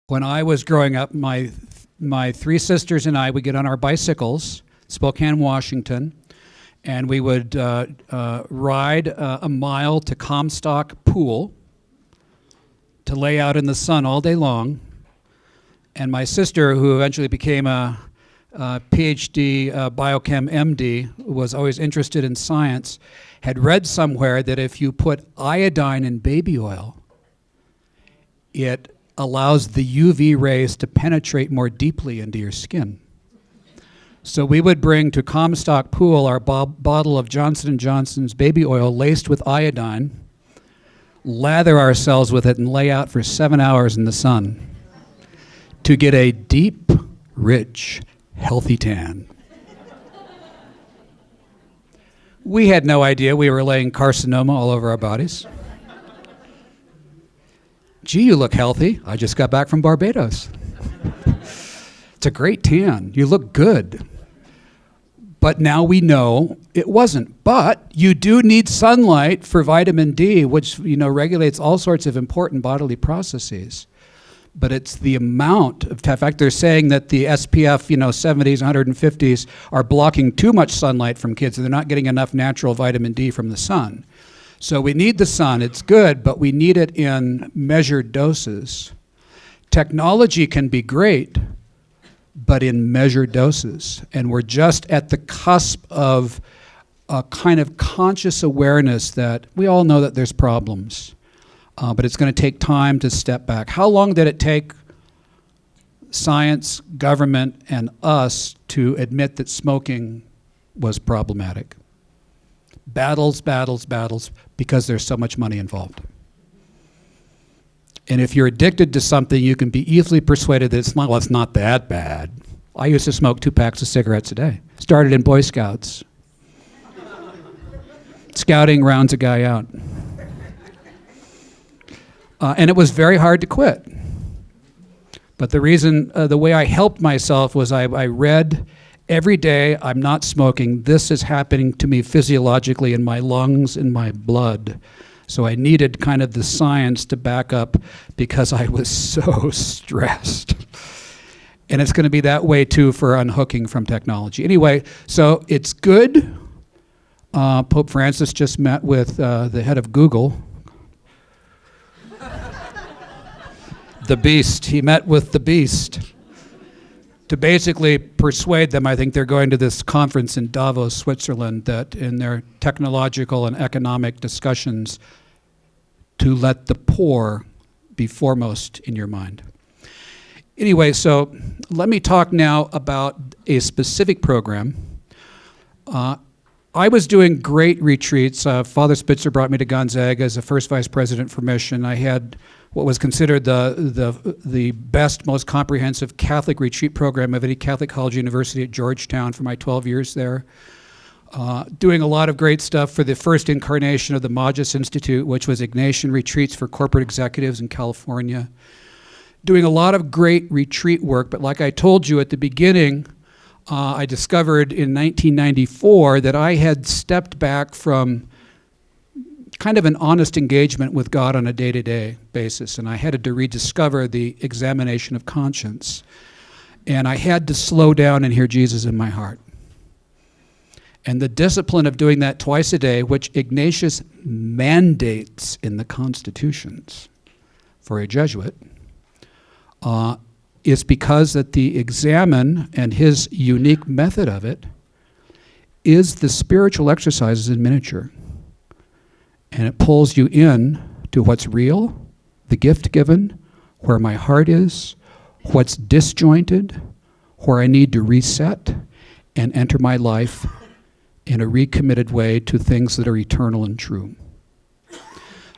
When I was growing up, my three sisters and I would get on our bicycles, Spokane, Washington, and we would ride a mile to Comstock Pool to lay out in the sun all day long. And my sister, who eventually became a PhD biochem MD, was always interested in science, had read somewhere that if you put iodine in baby oil, it allows the UV rays to penetrate more deeply into your skin. So we would bring to Comstock Pool our bottle of Johnson & Johnson's baby oil laced with iodine, lather ourselves with it, and lay out for 7 hours in the sun to get a deep, rich, healthy tan. We had no idea we were laying carcinoma all over our bodies. Gee, you look healthy. I just got back from Barbados. It's a great tan. You look good. But now we know it wasn't. But you do need sunlight for vitamin D, which regulates all sorts of important bodily processes. But it's the amount of, in fact, they're saying that the SPF, 70s, 150s are blocking too much sunlight from kids, and they're not getting enough natural vitamin D from the sun. So we need the sun. It's good, but we need it in measured doses. Technology can be great, but in measured doses. And we're just at the cusp of a kind of conscious awareness that we all know that there's problems, but it's going to take time to step back. How long did it take science, government, and us to admit that smoking was problematic? Battles, because there's so much money involved. And if you're addicted to something, you can be easily persuaded that it's not that bad. I used to smoke 2 packs of cigarettes a day. Started in Boy Scouts. Scouting rounds a guy out. And it was very hard to quit. But the reason, the way I helped myself was I read every day. I'm not smoking. This is happening to me physiologically in my lungs, in my blood. So I needed kind of the science to back up because I was so stressed. And it's going to be that way too for unhooking from technology. Anyway, so it's good. Pope Francis just met with the head of Google. The beast. He met with the beast to basically persuade them. I think they're going to this conference in Davos, Switzerland, that in their technological and economic discussions to let the poor be foremost in your mind. Anyway, so let me talk now about a specific program. I was doing great retreats. Father Spitzer brought me to Gonzaga as the first vice president for mission. I had what was considered the best, most comprehensive Catholic retreat program of any Catholic college university at Georgetown for my 12 years there. Doing a lot of great stuff for the first incarnation of the Magis Institute, which was Ignatian retreats for corporate executives in California. Doing a lot of great retreat work, but like I told you at the beginning, I discovered in 1994 that I had stepped back from kind of an honest engagement with God on a day-to-day basis, and I had to rediscover the examination of conscience. And I had to slow down and hear Jesus in my heart. And the discipline of doing that twice a day, which Ignatius mandates in the constitutions for a Jesuit, is because that the examen and his unique method of it is the spiritual exercises in miniature. And it pulls you in to what's real, the gift given, where my heart is, what's disjointed, where I need to reset and enter my life in a recommitted way to things that are eternal and true.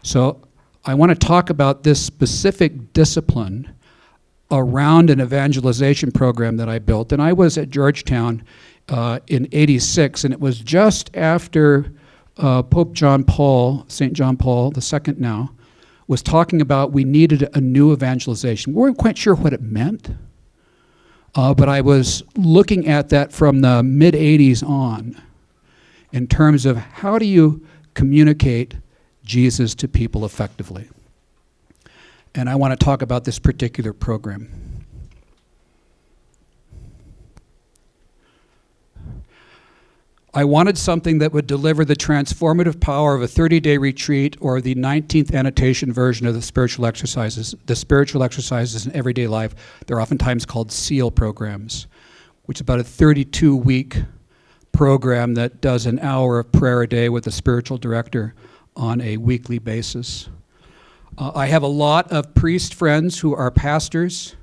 So I want to talk about this specific discipline around an evangelization program that I built. And I was at Georgetown in '86, and it was just after Pope John Paul, St. John Paul II now, was talking about we needed a new evangelization. We weren't quite sure what it meant. But I was looking at that from the mid-'80s on in terms of how do you communicate Jesus to people effectively. And I want to talk about this particular program. I wanted something that would deliver the transformative power of a 30-day retreat or the 19th annotation version of the spiritual exercises. The spiritual exercises in everyday life, they're oftentimes called SEAL programs, which is about a 32-week program that does an hour of prayer a day with a spiritual director on a weekly basis. I have a lot of priest friends who are pastors.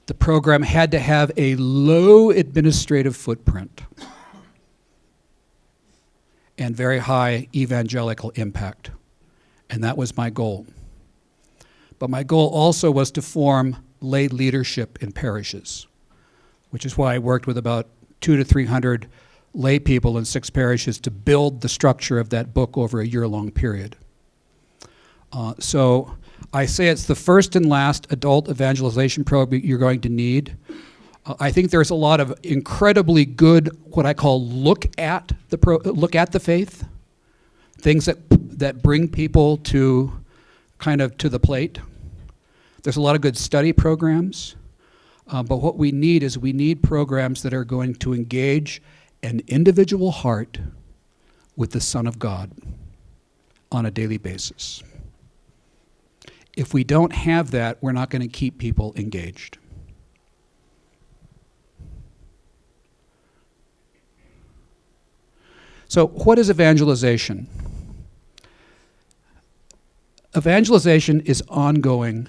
The program had to have a low administrative footprint and very high evangelical impact. And that was my goal. But my goal also was to form lay leadership in parishes, which is why I worked with about 200 to 300 lay people in 6 parishes to build the structure of that book over a year-long period. So I say it's the first and last adult evangelization program you're going to need. I think there's a lot of incredibly good, what I call look at the faith, things that bring people to kind of to the plate. There's a lot of good study programs, but what we need programs that are going to engage an individual heart with the Son of God on a daily basis. If we don't have that, we're not going to keep people engaged. So what is evangelization? Evangelization is ongoing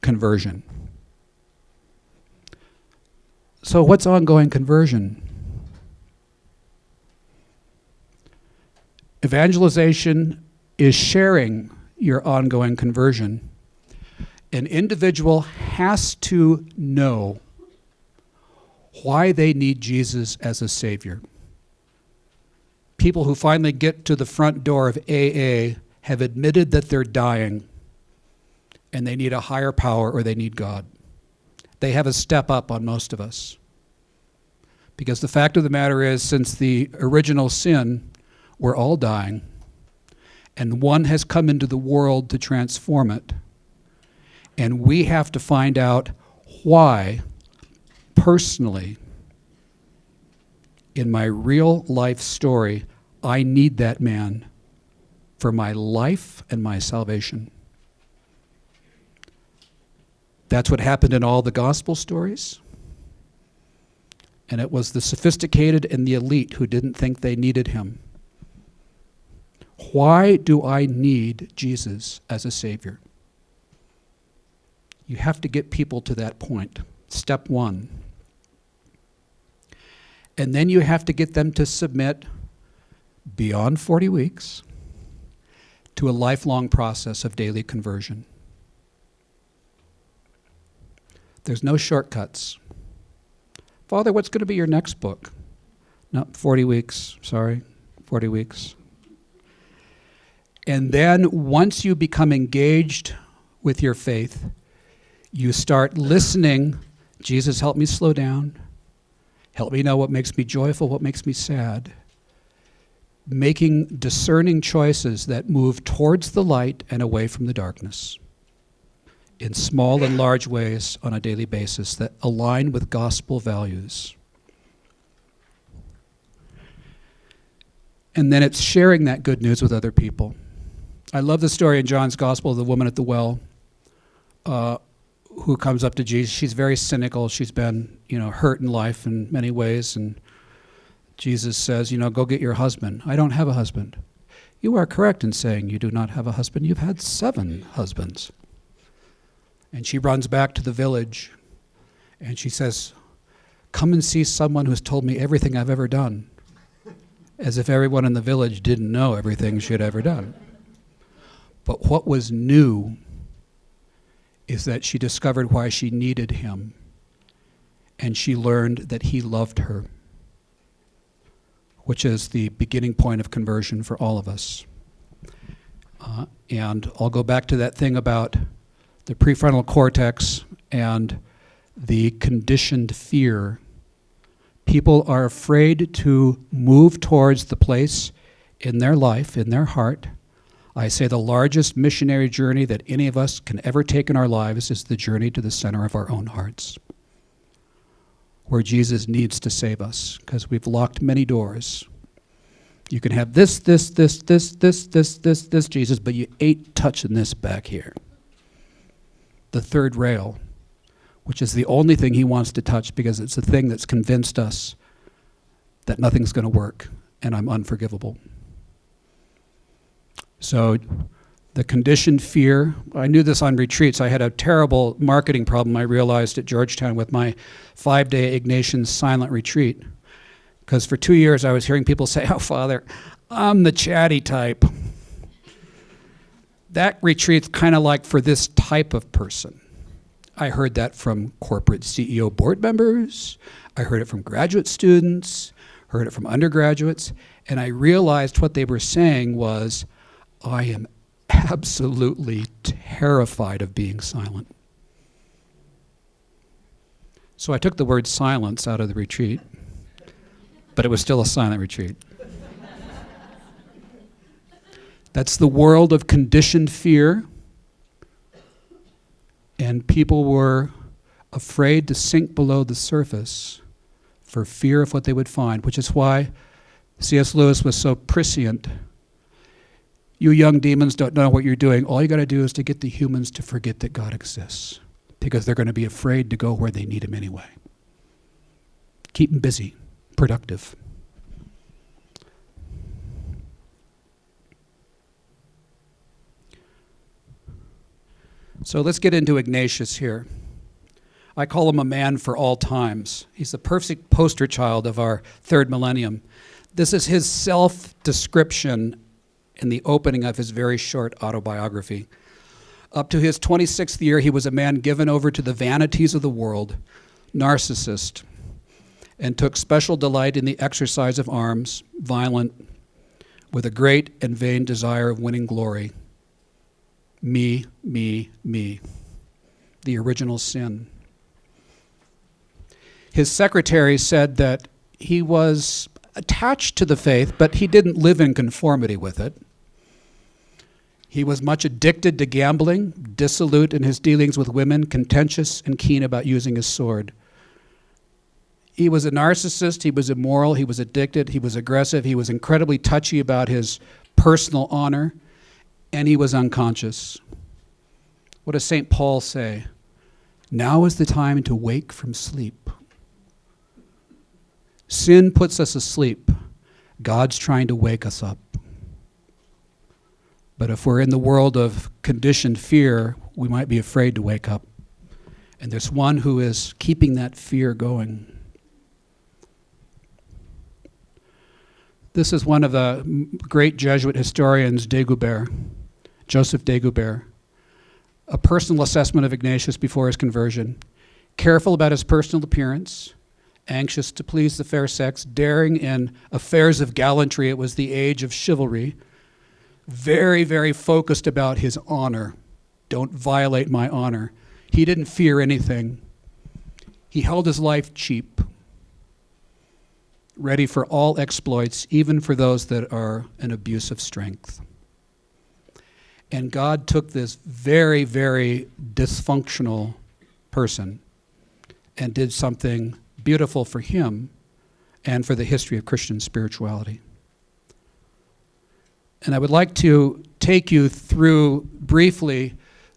conversion. So what's ongoing conversion? Evangelization is sharing your ongoing conversion. An individual has to know why they need Jesus as a Savior. People who finally get to the front door of AA have admitted that they're dying and they need a higher power or they need God. They have a step up on most of us. Because the fact of the matter is, since the original sin, we're all dying, and one has come into the world to transform it. And we have to find out why, personally, in my real life story, I need that man for my life and my salvation. That's what happened in all the gospel stories. And it was the sophisticated and the elite who didn't think they needed him. Why do I need Jesus as a Savior? You have to get people to that point. Step 1. And then you have to get them to submit beyond 40 weeks to a lifelong process of daily conversion. There's no shortcuts. Father, what's going to be your next book? No, 40 weeks, sorry, 40 weeks. And then once you become engaged with your faith, you start listening. Jesus, help me slow down. Help me know what makes me joyful, what makes me sad. Making discerning choices that move towards the light and away from the darkness in small and large ways on a daily basis that align with gospel values. And then it's sharing that good news with other people. I love the story in John's Gospel of the woman at the well who comes up to Jesus. She's very cynical. She's been, hurt in life in many ways. And Jesus says, go get your husband. I don't have a husband. You are correct in saying you do not have a husband. You've had 7 husbands. And she runs back to the village and she says, come and see someone who's told me everything I've ever done. As if everyone in the village didn't know everything she had ever done. But what was new is that she discovered why she needed him, and she learned that he loved her, which is the beginning point of conversion for all of us. And I'll go back to that thing about the prefrontal cortex and the conditioned fear. People are afraid to move towards the place in their life, in their heart. I say the largest missionary journey that any of us can ever take in our lives is the journey to the center of our own hearts, where Jesus needs to save us, because we've locked many doors. You can have this, Jesus, but you ain't touching this back here. The third rail, which is the only thing he wants to touch, because it's the thing that's convinced us that nothing's going to work and I'm unforgivable. So the conditioned fear, I knew this on retreats. I had a terrible marketing problem I realized at Georgetown with my 5-day Ignatian silent retreat. Because for 2 years I was hearing people say, "Oh, Father, I'm the chatty type." That retreat's kind of like for this type of person. I heard that from corporate CEO board members. I heard it from graduate students, heard it from undergraduates, and I realized what they were saying was, I am absolutely terrified of being silent. So I took the word silence out of the retreat, but it was still a silent retreat. That's the world of conditioned fear, and people were afraid to sink below the surface for fear of what they would find, which is why C.S. Lewis was so prescient. You young demons don't know what you're doing. All you got to do is to get the humans to forget that God exists, because they're going to be afraid to go where they need him anyway. Keep them busy, productive. So let's get into Ignatius here. I call him a man for all times. He's the perfect poster child of our third millennium. This is his self-description in the opening of his very short autobiography. Up to his 26th year, he was a man given over to the vanities of the world, narcissist, and took special delight in the exercise of arms, violent, with a great and vain desire of winning glory. Me, me, me. The original sin. His secretary said that he was attached to the faith, but he didn't live in conformity with it. He was much addicted to gambling, dissolute in his dealings with women, contentious and keen about using his sword. He was a narcissist, he was immoral, he was addicted, he was aggressive, he was incredibly touchy about his personal honor, and he was unconscious. What does St. Paul say? Now is the time to wake from sleep. Sin puts us asleep. God's trying to wake us up. But if we're in the world of conditioned fear, we might be afraid to wake up. And there's one who is keeping that fear going. This is one of the great Jesuit historians, Dagobert, Joseph Dagobert. A personal assessment of Ignatius before his conversion. Careful about his personal appearance, anxious to please the fair sex, daring in affairs of gallantry. It was the age of chivalry. Very, very focused about his honor. Don't violate my honor. He didn't fear anything. He held his life cheap, ready for all exploits, even for those that are an abuse of strength. And God took this very, very dysfunctional person and did something beautiful for him and for the history of Christian spirituality. And I would like to take you through briefly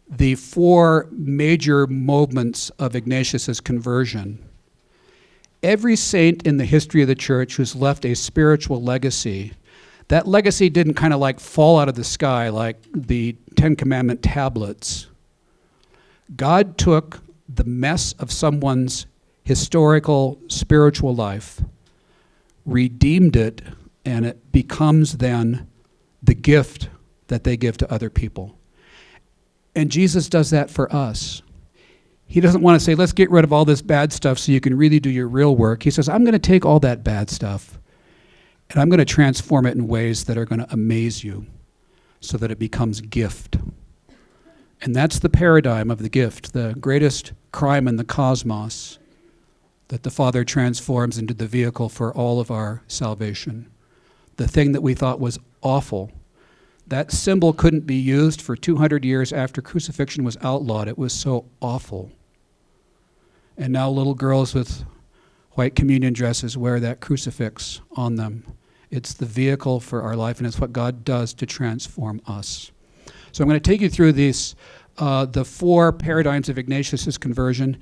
the 4 major moments of Ignatius's conversion. Every saint in the history of the church who's left a spiritual legacy, that legacy didn't kind of like fall out of the sky like the Ten Commandment tablets. God took the mess of someone's historical spiritual life, redeemed it, and it becomes then the gift that they give to other people. And Jesus does that for us. He doesn't want to say, let's get rid of all this bad stuff so you can really do your real work. He says, I'm going to take all that bad stuff and I'm going to transform it in ways that are going to amaze you so that it becomes gift. And that's the paradigm of the gift. The greatest crime in the cosmos that the Father transforms into the vehicle for all of our salvation. The thing that we thought was awful, that symbol couldn't be used for 200 years after crucifixion was outlawed. It was so awful. And now little girls with white communion dresses wear that crucifix on them. It's the vehicle for our life, and it's what God does to transform us. So I'm going to take you through these, the 4 paradigms of Ignatius' conversion.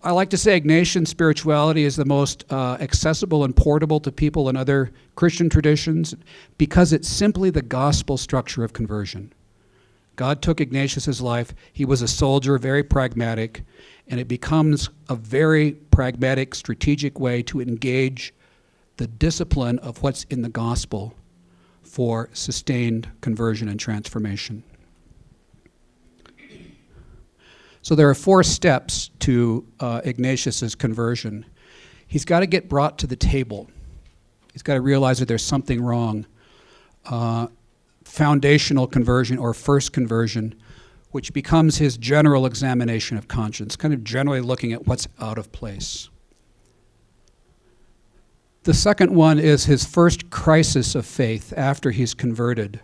I like to say Ignatian spirituality is the most accessible and portable to people in other Christian traditions because it's simply the gospel structure of conversion. God took Ignatius' life. He was a soldier, very pragmatic, and it becomes a very pragmatic, strategic way to engage the discipline of what's in the gospel for sustained conversion and transformation. So there are 4 steps to Ignatius' conversion. He's got to get brought to the table. He's got to realize that there's something wrong. Foundational conversion or first conversion, which becomes his general examination of conscience, kind of generally looking at what's out of place. The second one is his first crisis of faith after he's converted.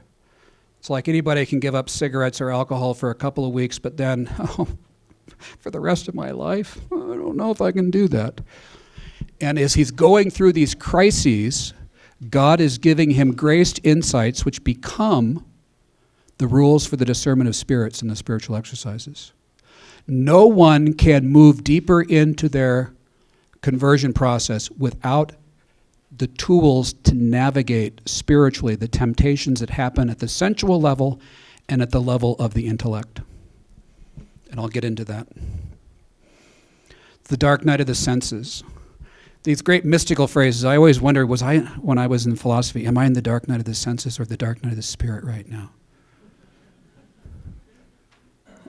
It's like anybody can give up cigarettes or alcohol for a couple of weeks, but then, for the rest of my life, I don't know if I can do that. And as he's going through these crises, God is giving him graced insights which become the rules for the discernment of spirits and the spiritual exercises. No one can move deeper into their conversion process without the tools to navigate spiritually the temptations that happen at the sensual level and at the level of the intellect. And I'll get into that. The dark night of the senses. These great mystical phrases, I always wonder, when I was in philosophy, am I in the dark night of the senses or the dark night of the spirit right now?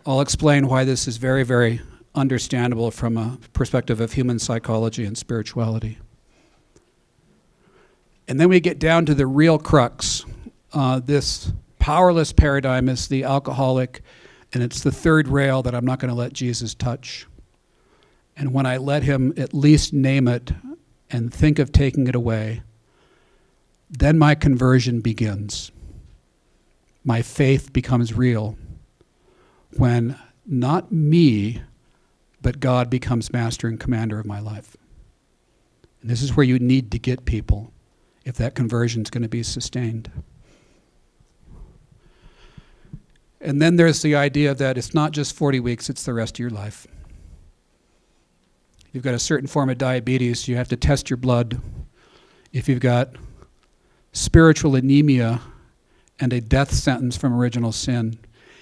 I'll explain why this is very, very understandable from a perspective of human psychology and spirituality. And then we get down to the real crux. This powerless paradigm is the alcoholic, and it's the third rail that I'm not going to let Jesus touch. And when I let him at least name it and think of taking it away, then my conversion begins. My faith becomes real when not me, but God becomes master and commander of my life. And this is where you need to get people if that conversion is going to be sustained. And then there's the idea that it's not just 40 weeks, it's the rest of your life. If you've got a certain form of diabetes, you have to test your blood. If you've got spiritual anemia and a death sentence from original sin,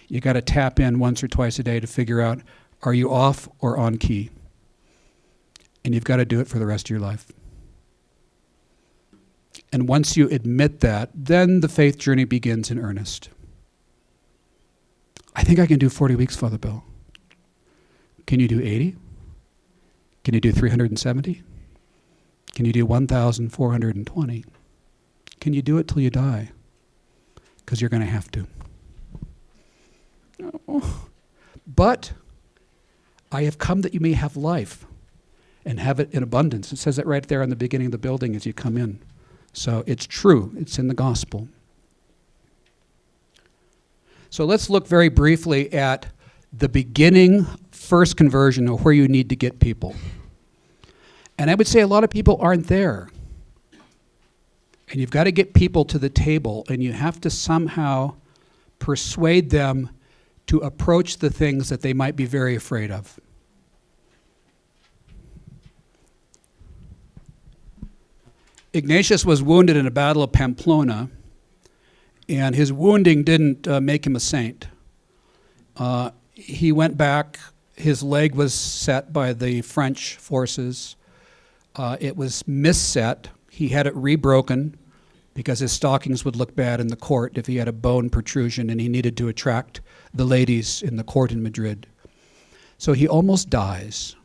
you got to tap in once or twice a day to figure out, are you off or on key? And you've got to do it for the rest of your life. And once you admit that, then the faith journey begins in earnest. I think I can do 40 weeks, Father Bill. Can you do 80? Can you do 370? Can you do 1,420? Can you do it till you die? Because you're going to have to. Oh. But I have come that you may have life and have it in abundance. It says it right there in the beginning of the building as you come in. So it's true. It's in the gospel. So let's look very briefly at the beginning first conversion, or where you need to get people. And I would say a lot of people aren't there. And you've got to get people to the table, and you have to somehow persuade them to approach the things that they might be very afraid of. Ignatius was wounded in a battle of Pamplona, and his wounding didn't make him a saint. He went back, his leg was set by the French forces. It was misset. He had it rebroken because his stockings would look bad in the court if he had a bone protrusion, and he needed to attract the ladies in the court in Madrid. So he almost dies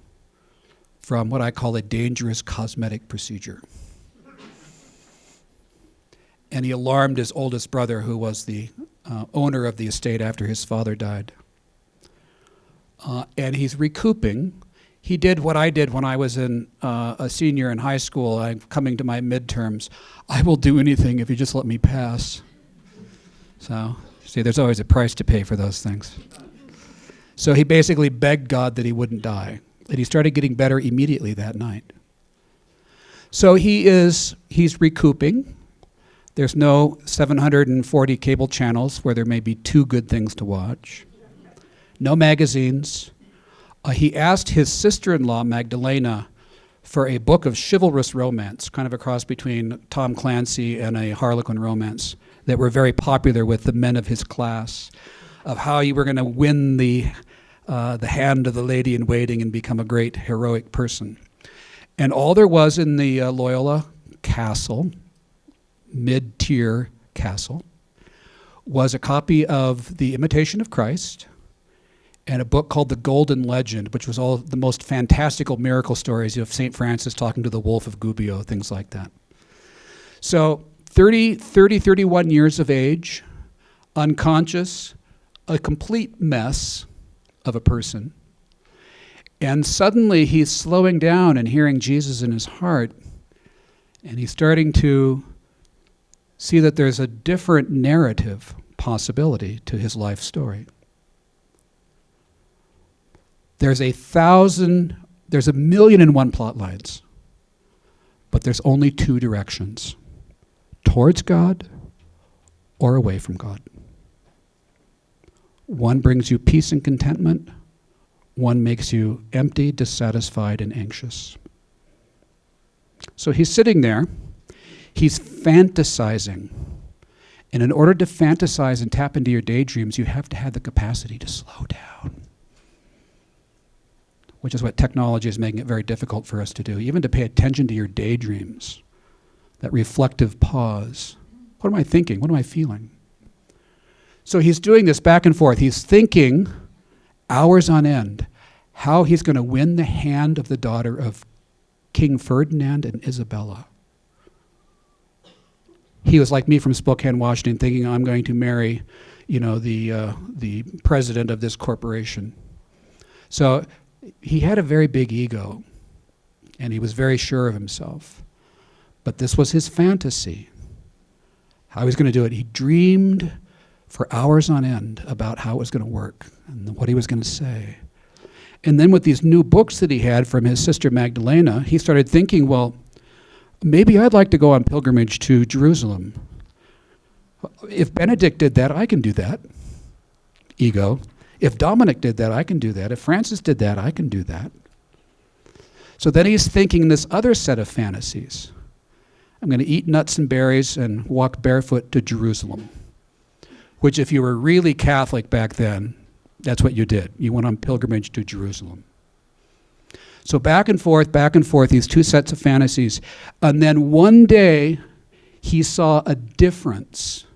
from what I call a dangerous cosmetic procedure. And he alarmed his oldest brother, who was the owner of the estate after his father died. and he's recouping. He did what I did when I was a senior in high school. I'm coming to my midterms. I will do anything if you just let me pass. So, see, there's always a price to pay for those things. So he basically begged God that he wouldn't die. And he started getting better immediately that night. So he's recouping. There's no 740 cable channels where there may be 2 good things to watch. No magazines. He asked his sister-in-law, Magdalena, for a book of chivalrous romance, kind of a cross between Tom Clancy and a Harlequin romance that were very popular with the men of his class, of how you were going to win the hand of the lady in waiting and become a great heroic person. And all there was in the Loyola castle, mid-tier castle, was a copy of The Imitation of Christ and a book called The Golden Legend, which was all the most fantastical miracle stories of St. Francis talking to the wolf of Gubbio, things like that. So 31 years of age, unconscious, a complete mess of a person. And suddenly he's slowing down and hearing Jesus in his heart, and he's starting to see that there's a different narrative possibility to his life story. There's 1,000,001 plot lines, but there's only 2 directions, towards God or away from God. One brings you peace and contentment. One makes you empty, dissatisfied, and anxious. So he's sitting there. He's fantasizing. And in order to fantasize and tap into your daydreams, you have to have the capacity to slow down, which is what technology is making it very difficult for us to do, even to pay attention to your daydreams, that reflective pause. What am I thinking? What am I feeling? So he's doing this back and forth. He's thinking hours on end how he's going to win the hand of the daughter of King Ferdinand and Isabella. He was like me from Spokane, Washington, thinking I'm going to marry, the president of this corporation. So he had a very big ego, and he was very sure of himself. But this was his fantasy, how he was going to do it. He dreamed for hours on end about how it was going to work and what he was going to say. And then with these new books that he had from his sister Magdalena, he started thinking, well, maybe I'd like to go on pilgrimage to Jerusalem. If Benedict did that, I can do that. Ego. If Dominic did that, I can do that. If Francis did that, I can do that. So then he's thinking this other set of fantasies. I'm going to eat nuts and berries and walk barefoot to Jerusalem, which if you were really Catholic back then, that's what you did. You went on pilgrimage to Jerusalem. So back and forth, these 2 sets of fantasies. And then one day, he saw a difference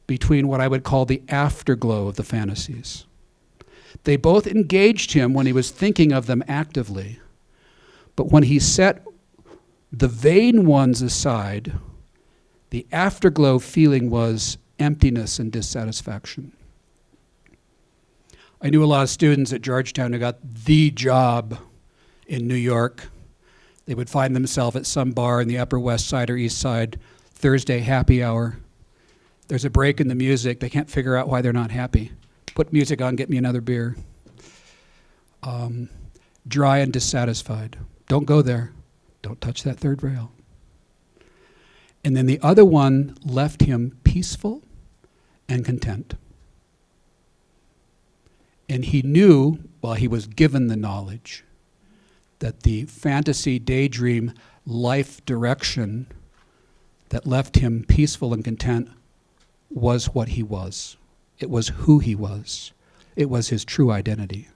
between what I would call the afterglow of the fantasies. They both engaged him when he was thinking of them actively. But when he set the vain ones aside, the afterglow feeling was emptiness and dissatisfaction. I knew a lot of students at Georgetown who got the job in New York. They would find themselves at some bar in the Upper West Side or East Side, Thursday happy hour. There's a break in the music. They can't figure out why they're not happy. Put music on, get me another beer. Dry and dissatisfied. Don't go there. Don't touch that third rail. And then the other one left him peaceful and content. And he knew, while he was given the knowledge, that the fantasy, daydream, life direction that left him peaceful and content was what he was. It was who he was. It was his true identity.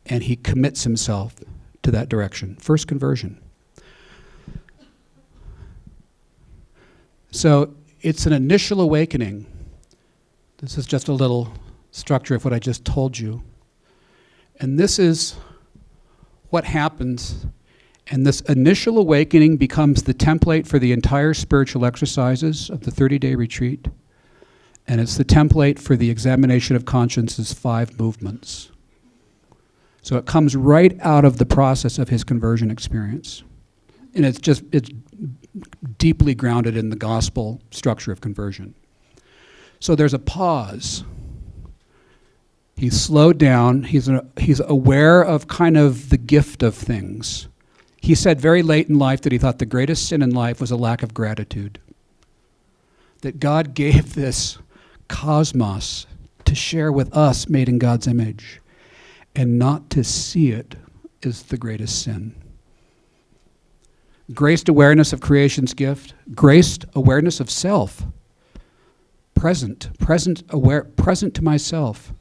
And he commits himself to that direction. First conversion. So it's an initial awakening. This is just a little structure of what I just told you. And this is what happens. And this initial awakening becomes the template for the entire spiritual exercises of the 30-day retreat. And it's the template for the examination of conscience's 5 movements. So it comes right out of the process of his conversion experience. And it's deeply grounded in the gospel structure of conversion. So there's a pause. He's slowed down. He's aware of kind of the gift of things. He said very late in life that he thought the greatest sin in life was a lack of gratitude. That God gave this cosmos to share with us made in God's image. And not to see it is the greatest sin. Graced awareness of creation's gift. Graced awareness of self. Present to myself.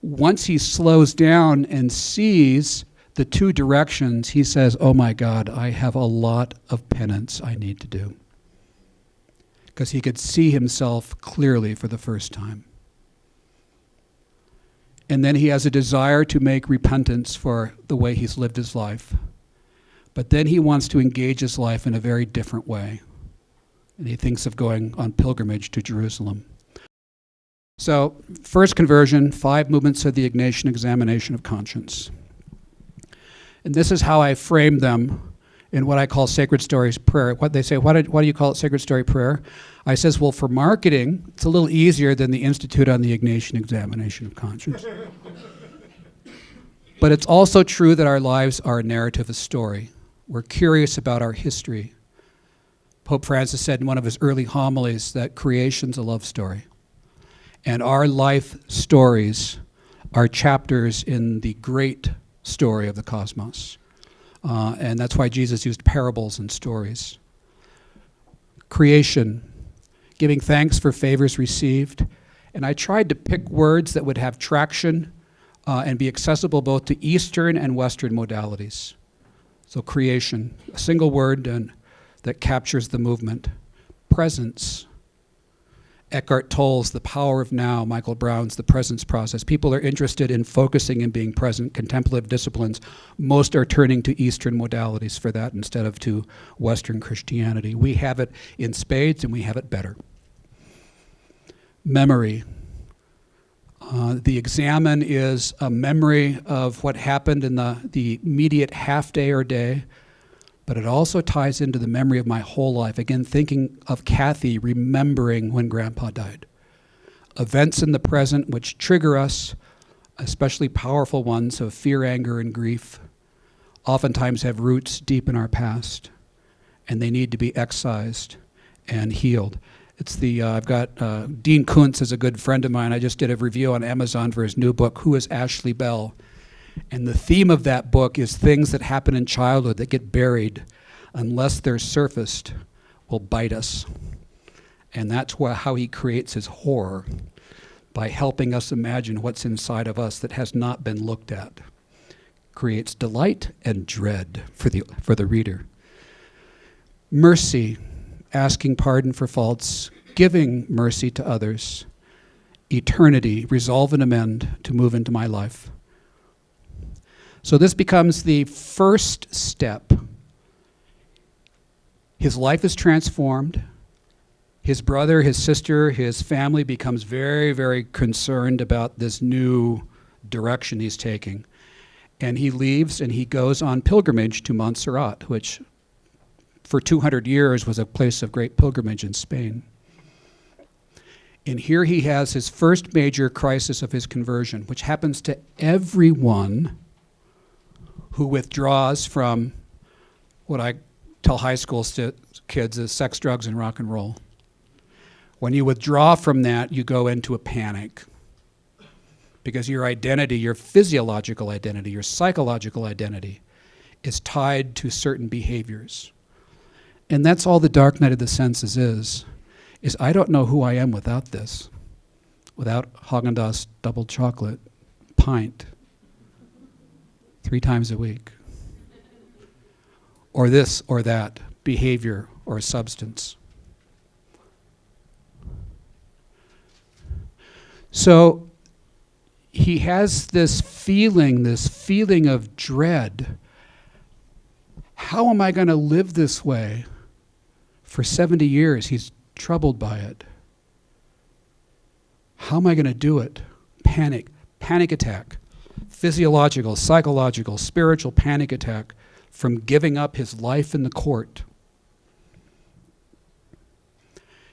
Once he slows down and sees the two directions, he says, oh my God, I have a lot of penance I need to do. Because he could see himself clearly for the first time. And then he has a desire to make repentance for the way he's lived his life. But then he wants to engage his life in a very different way. And he thinks of going on pilgrimage to Jerusalem. So, first conversion, 5 movements of the Ignatian examination of conscience. And this is how I frame them in what I call Sacred Stories prayer. What they say, why do you call it Sacred Story prayer? I says, well, for marketing, it's a little easier than the Institute on the Ignatian examination of conscience. But it's also true that our lives are a narrative, a story. We're curious about our history. Pope Francis said in one of his early homilies that creation's a love story. And our life stories are chapters in the great story of the cosmos. And that's why Jesus used parables and stories. Creation, giving thanks for favors received. And I tried to pick words that would have traction and be accessible both to Eastern and Western modalities. So creation, a single word that captures the movement. Presence. Eckhart Tolle's The Power of Now, Michael Brown's The Presence Process. People are interested in focusing and being present, contemplative disciplines. Most are turning to Eastern modalities for that instead of to Western Christianity. We have it in spades and we have it better. Memory. The examen is a memory of what happened in the immediate half day or day, but it also ties into the memory of my whole life. Again, thinking of Kathy remembering when Grandpa died. Events in the present which trigger us, especially powerful ones of fear, anger, and grief, oftentimes have roots deep in our past, and they need to be excised and healed. I've got Dean Kuntz is a good friend of mine. I just did a review on Amazon for his new book, Who is Ashley Bell? And the theme of that book is things that happen in childhood that get buried, unless they're surfaced, will bite us. And that's how he creates his horror, by helping us imagine what's inside of us that has not been looked at. Creates delight and dread for the reader. Mercy, asking pardon for faults, giving mercy to others. Eternity, resolve and amend to move into my life. So this becomes the first step. His life is transformed. His brother, his sister, his family becomes very, very concerned about this new direction he's taking. And he leaves and he goes on pilgrimage to Montserrat, which for 200 years was a place of great pilgrimage in Spain. And here he has his first major crisis of his conversion, which happens to everyone who withdraws from what I tell high school kids is sex, drugs, and rock and roll. When you withdraw from that, you go into a panic. Because your identity, your physiological identity, your psychological identity is tied to certain behaviors. And that's all the dark night of the senses is I don't know who I am without this, without Haagen-Dazs double chocolate pint 3 times a week, or this or that behavior or substance. So he has this feeling of dread. How am I going to live this way for 70 years? He's troubled by it. How am I going to do it? Panic attack. physiological, psychological, spiritual panic attack from giving up his life in the court.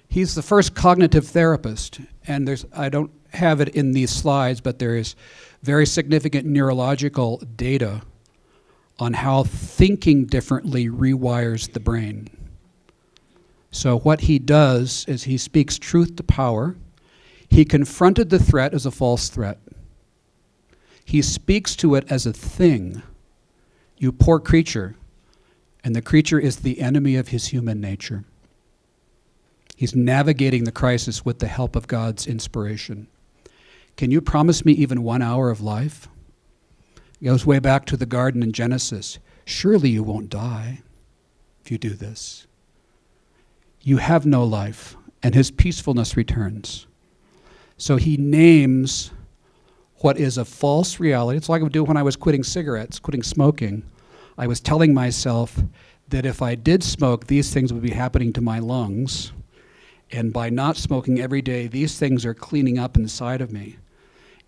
He's the first cognitive therapist, and I don't have it in these slides, but there is very significant neurological data on how thinking differently rewires the brain. So what he does is he speaks truth to power. He confronted the threat as a false threat. He speaks to it as a thing. You poor creature. And the creature is the enemy of his human nature. He's navigating the crisis with the help of God's inspiration. Can you promise me even 1 hour of life? It goes way back to the garden in Genesis. Surely you won't die if you do this. You have no life, and his peacefulness returns. So he names what is a false reality. It's like I would do when I was quitting cigarettes, quitting smoking. I was telling myself that if I did smoke, these things would be happening to my lungs. And by not smoking every day, these things are cleaning up inside of me.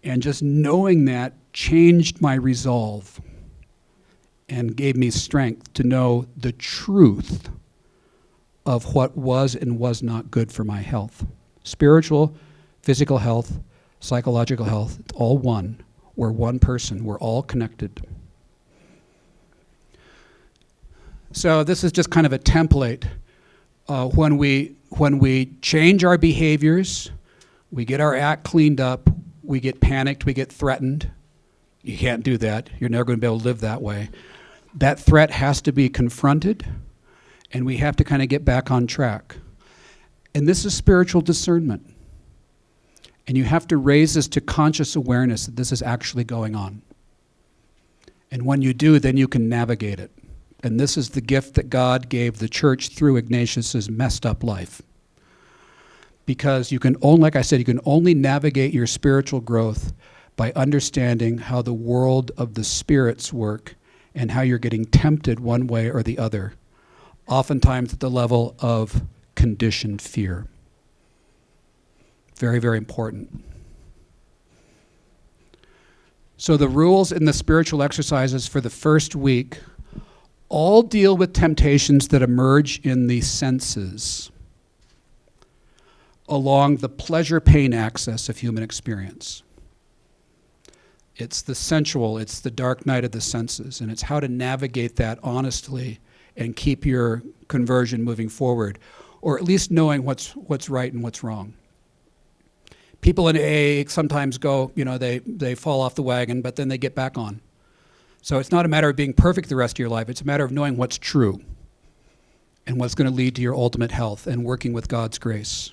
And just knowing that changed my resolve and gave me strength to know the truth of what was and was not good for my health. Spiritual, physical health, psychological health, it's all one. We're one person. We're all connected. So this is just kind of a template. When we change our behaviors, we get our act cleaned up, we get panicked, we get threatened. You can't do that. You're never going to be able to live that way. That threat has to be confronted, and we have to kind of get back on track. And this is spiritual discernment. And you have to raise this to conscious awareness that this is actually going on. And when you do, then you can navigate it. And this is the gift that God gave the church through Ignatius's messed up life. Because you can only, like I said, you can only navigate your spiritual growth by understanding how the world of the spirits work and how you're getting tempted one way or the other, oftentimes at the level of conditioned fear. Very, very important. So the rules in the spiritual exercises for the first week all deal with temptations that emerge in the senses along the pleasure-pain axis of human experience. It's the sensual, it's the dark night of the senses, and it's how to navigate that honestly and keep your conversion moving forward, or at least knowing what's right and what's wrong. People in AA sometimes go, they fall off the wagon, but then they get back on. So it's not a matter of being perfect the rest of your life. It's a matter of knowing what's true and what's going to lead to your ultimate health and working with God's grace.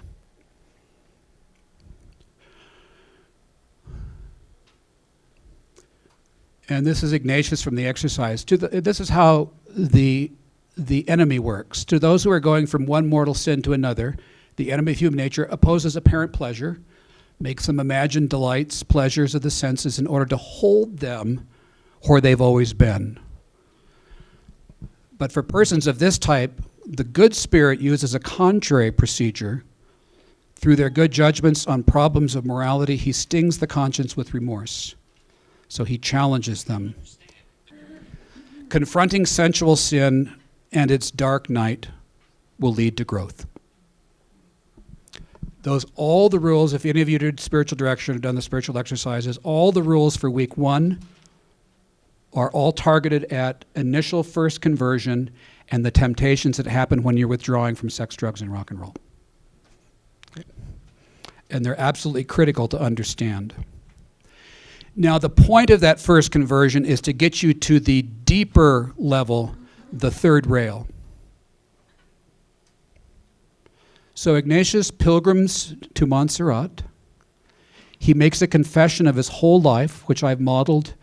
And this is Ignatius from the exercise. This is how the enemy works. To those who are going from one mortal sin to another, the enemy of human nature opposes apparent pleasure, makes them imagine delights, pleasures of the senses in order to hold them where they've always been. But for persons of this type, the good spirit uses a contrary procedure. Through their good judgments on problems of morality, he stings the conscience with remorse. So he challenges them. Confronting sensual sin and its dark night will lead to growth. All the rules, if any of you did spiritual direction or done the spiritual exercises, all the rules for week 1 are all targeted at initial first conversion and the temptations that happen when you're withdrawing from sex, drugs, and rock and roll. Okay. And they're absolutely critical to understand. Now, the point of that first conversion is to get you to the deeper level, the third rail. So Ignatius pilgrims to Montserrat. He makes a confession of his whole life, which I've modeled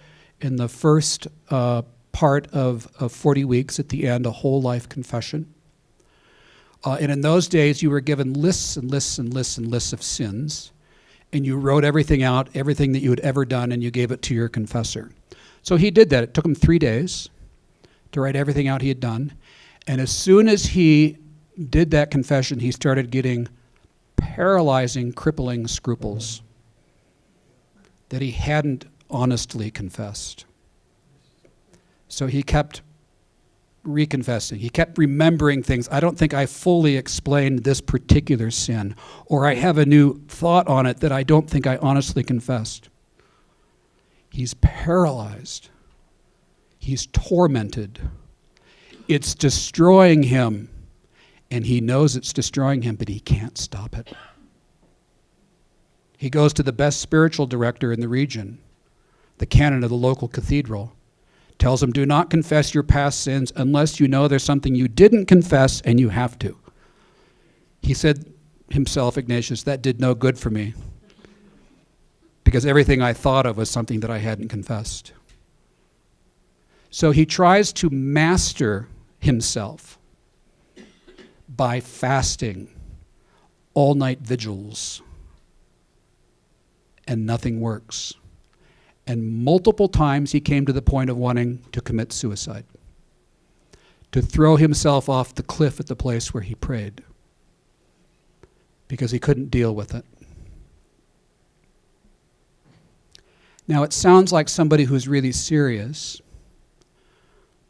in the first part of 40 weeks, at the end, a whole life confession. And in those days, you were given lists and lists and lists and lists of sins, and you wrote everything out, everything that you had ever done, and you gave it to your confessor. So he did that. It took him 3 days to write everything out he had done. And as soon as he did that confession, he started getting paralyzing, crippling scruples that he hadn't honestly confessed. So he kept reconfessing. He kept remembering things. I don't think I fully explained this particular sin, or I have a new thought on it that I don't think I honestly confessed. He's paralyzed. He's tormented. It's destroying him, and he knows it's destroying him, but he can't stop it. He goes to the best spiritual director in the region, the canon of the local cathedral, tells him, do not confess your past sins unless you know there's something you didn't confess and you have to. He said himself, Ignatius, that did no good for me because everything I thought of was something that I hadn't confessed. So he tries to master himself by fasting, all-night vigils, and nothing works. And multiple times he came to the point of wanting to commit suicide, to throw himself off the cliff at the place where he prayed, because he couldn't deal with it. Now it sounds like somebody who's really serious,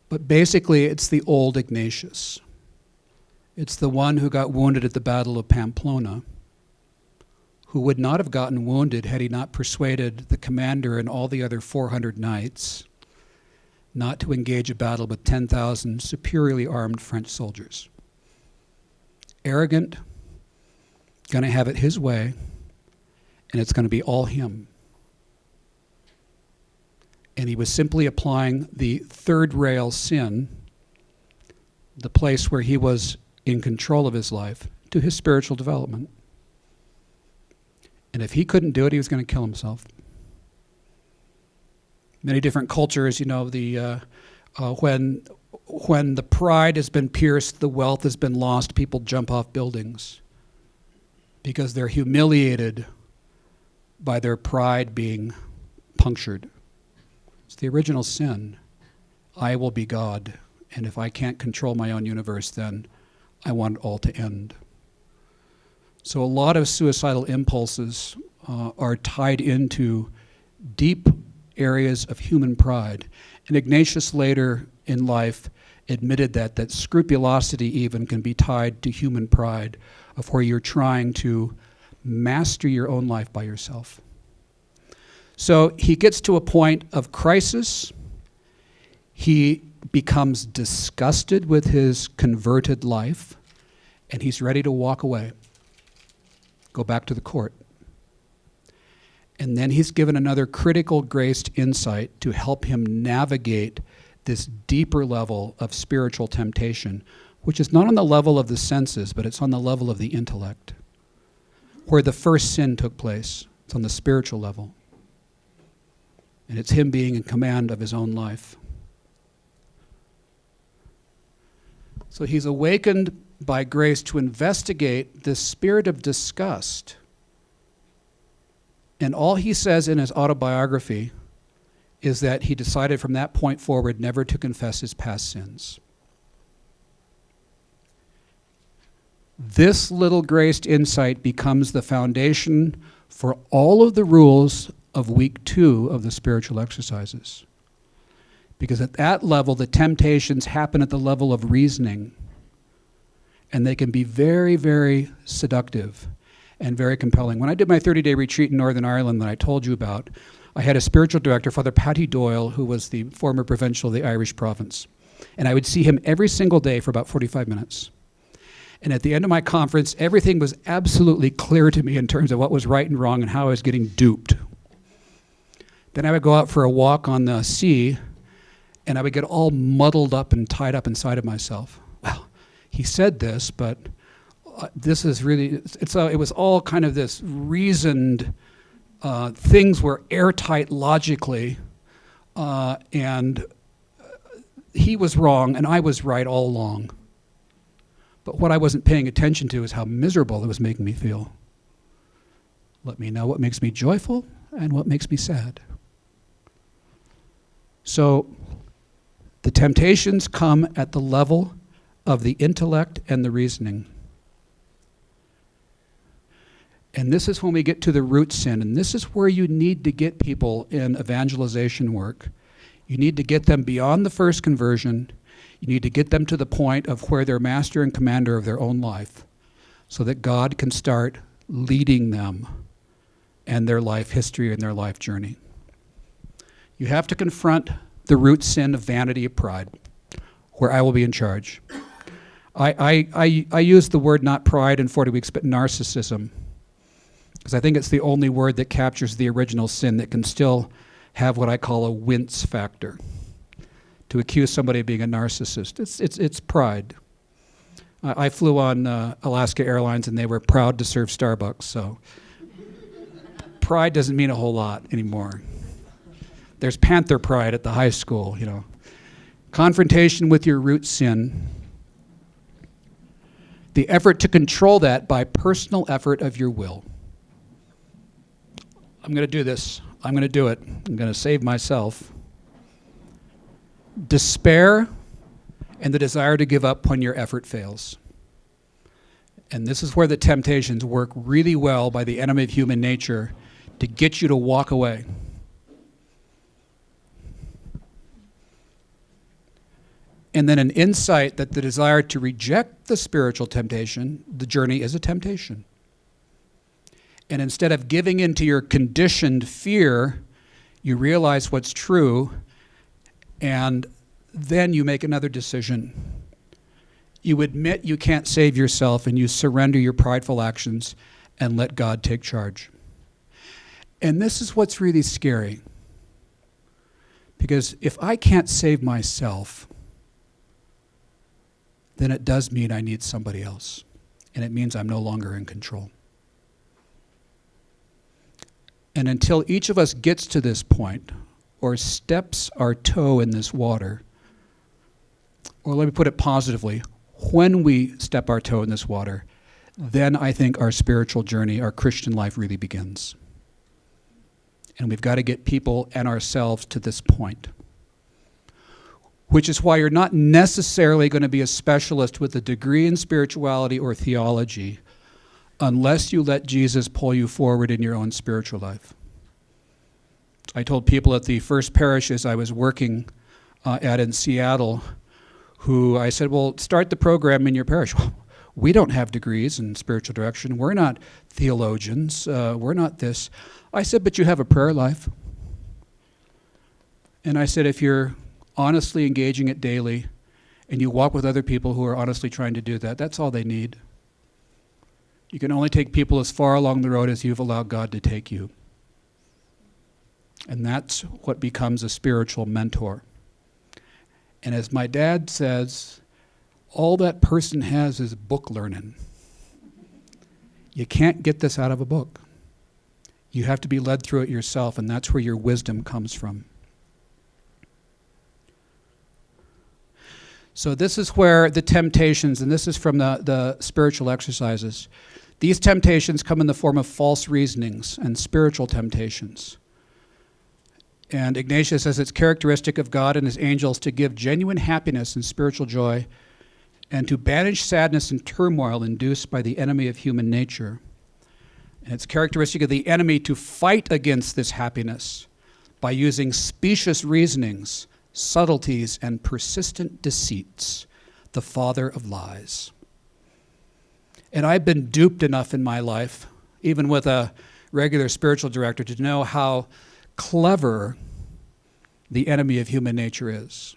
but basically it's the old Ignatius. It's the one who got wounded at the Battle of Pamplona, who would not have gotten wounded had he not persuaded the commander and all the other 400 knights not to engage a battle with 10,000 superiorly armed French soldiers. Arrogant, going to have it his way, and it's going to be all him. And he was simply applying the third rail sin, the place where he was in control of his life, to his spiritual development. And if he couldn't do it, he was going to kill himself. Many different cultures, when the pride has been pierced, the wealth has been lost, people jump off buildings because they're humiliated by their pride being punctured. It's the original sin. I will be God, and if I can't control my own universe, then I want it all to end. So a lot of suicidal impulses are tied into deep areas of human pride. And Ignatius later in life admitted that scrupulosity even can be tied to human pride, of where you're trying to master your own life by yourself. So he gets to a point of crisis. He becomes disgusted with his converted life, and he's ready to walk away. Go back to the court. And then he's given another critical graced insight to help him navigate this deeper level of spiritual temptation, which is not on the level of the senses, but it's on the level of the intellect. Where the first sin took place, it's on the spiritual level. And it's him being in command of his own life. So he's awakened by grace to investigate this spirit of disgust. And all he says in his autobiography is that he decided from that point forward never to confess his past sins. This little graced insight becomes the foundation for all of the rules of week 2 of the spiritual exercises. Because at that level, the temptations happen at the level of reasoning. And they can be very, very seductive and very compelling. When I did my 30-day retreat in Northern Ireland that I told you about, I had a spiritual director, Father Paddy Doyle, who was the former provincial of the Irish province. And I would see him every single day for about 45 minutes. And at the end of my conference, everything was absolutely clear to me in terms of what was right and wrong and how I was getting duped. Then I would go out for a walk on the sea, and I would get all muddled up and tied up inside of myself. Well, he said this, but this is really, it was all kind of this reasoned, things were airtight logically, and he was wrong and I was right all along. But what I wasn't paying attention to is how miserable it was making me feel. Let me know what makes me joyful and what makes me sad. So the temptations come at the level of the intellect and the reasoning. And this is when we get to the root sin, and this is where you need to get people in evangelization work. You need to get them beyond the first conversion. You need to get them to the point of where they're master and commander of their own life, so that God can start leading them and their life history and their life journey. You have to confront the root sin of vanity of pride, where I will be in charge. I use the word not pride in 40 weeks, but narcissism, because I think it's the only word that captures the original sin that can still have what I call a wince factor. To accuse somebody of being a narcissist, it's pride. I flew on Alaska Airlines, and they were proud to serve Starbucks, so pride doesn't mean a whole lot anymore. There's Panther pride at the high school, you know. Confrontation with your root sin. The effort to control that by personal effort of your will. I'm going to do this. I'm going to do it. I'm going to save myself. Despair and the desire to give up when your effort fails. And this is where the temptations work really well by the enemy of human nature to get you to walk away. And then an insight that the desire to reject the spiritual temptation, the journey is a temptation. And instead of giving into your conditioned fear, you realize what's true, and then you make another decision. You admit you can't save yourself, and you surrender your prideful actions and let God take charge. And this is what's really scary. Because if I can't save myself, then it does mean I need somebody else. And it means I'm no longer in control. And until each of us gets to this point, or steps our toe in this water, or let me put it positively, when we step our toe in this water, then I think our spiritual journey, our Christian life really begins. And we've got to get people and ourselves to this point. Which is why you're not necessarily going to be a specialist with a degree in spirituality or theology unless you let Jesus pull you forward in your own spiritual life. I told people at the first parishes I was working at in Seattle, who I said, well, start the program in your parish. We don't have degrees in spiritual direction. We're not theologians. We're not this. I said, but you have a prayer life. And I said, if you're honestly engaging it daily, and you walk with other people who are honestly trying to do that, that's all they need. You can only take people as far along the road as you've allowed God to take you. And that's what becomes a spiritual mentor. And as my dad says, all that person has is book learning. You can't get this out of a book. You have to be led through it yourself, and that's where your wisdom comes from. So this is where the temptations, and this is from the spiritual exercises, these temptations come in the form of false reasonings and spiritual temptations. And Ignatius says it's characteristic of God and his angels to give genuine happiness and spiritual joy and to banish sadness and turmoil induced by the enemy of human nature. And it's characteristic of the enemy to fight against this happiness by using specious reasonings, subtleties, and persistent deceits, the father of lies. And I've been duped enough in my life, even with a regular spiritual director, to know how clever the enemy of human nature is,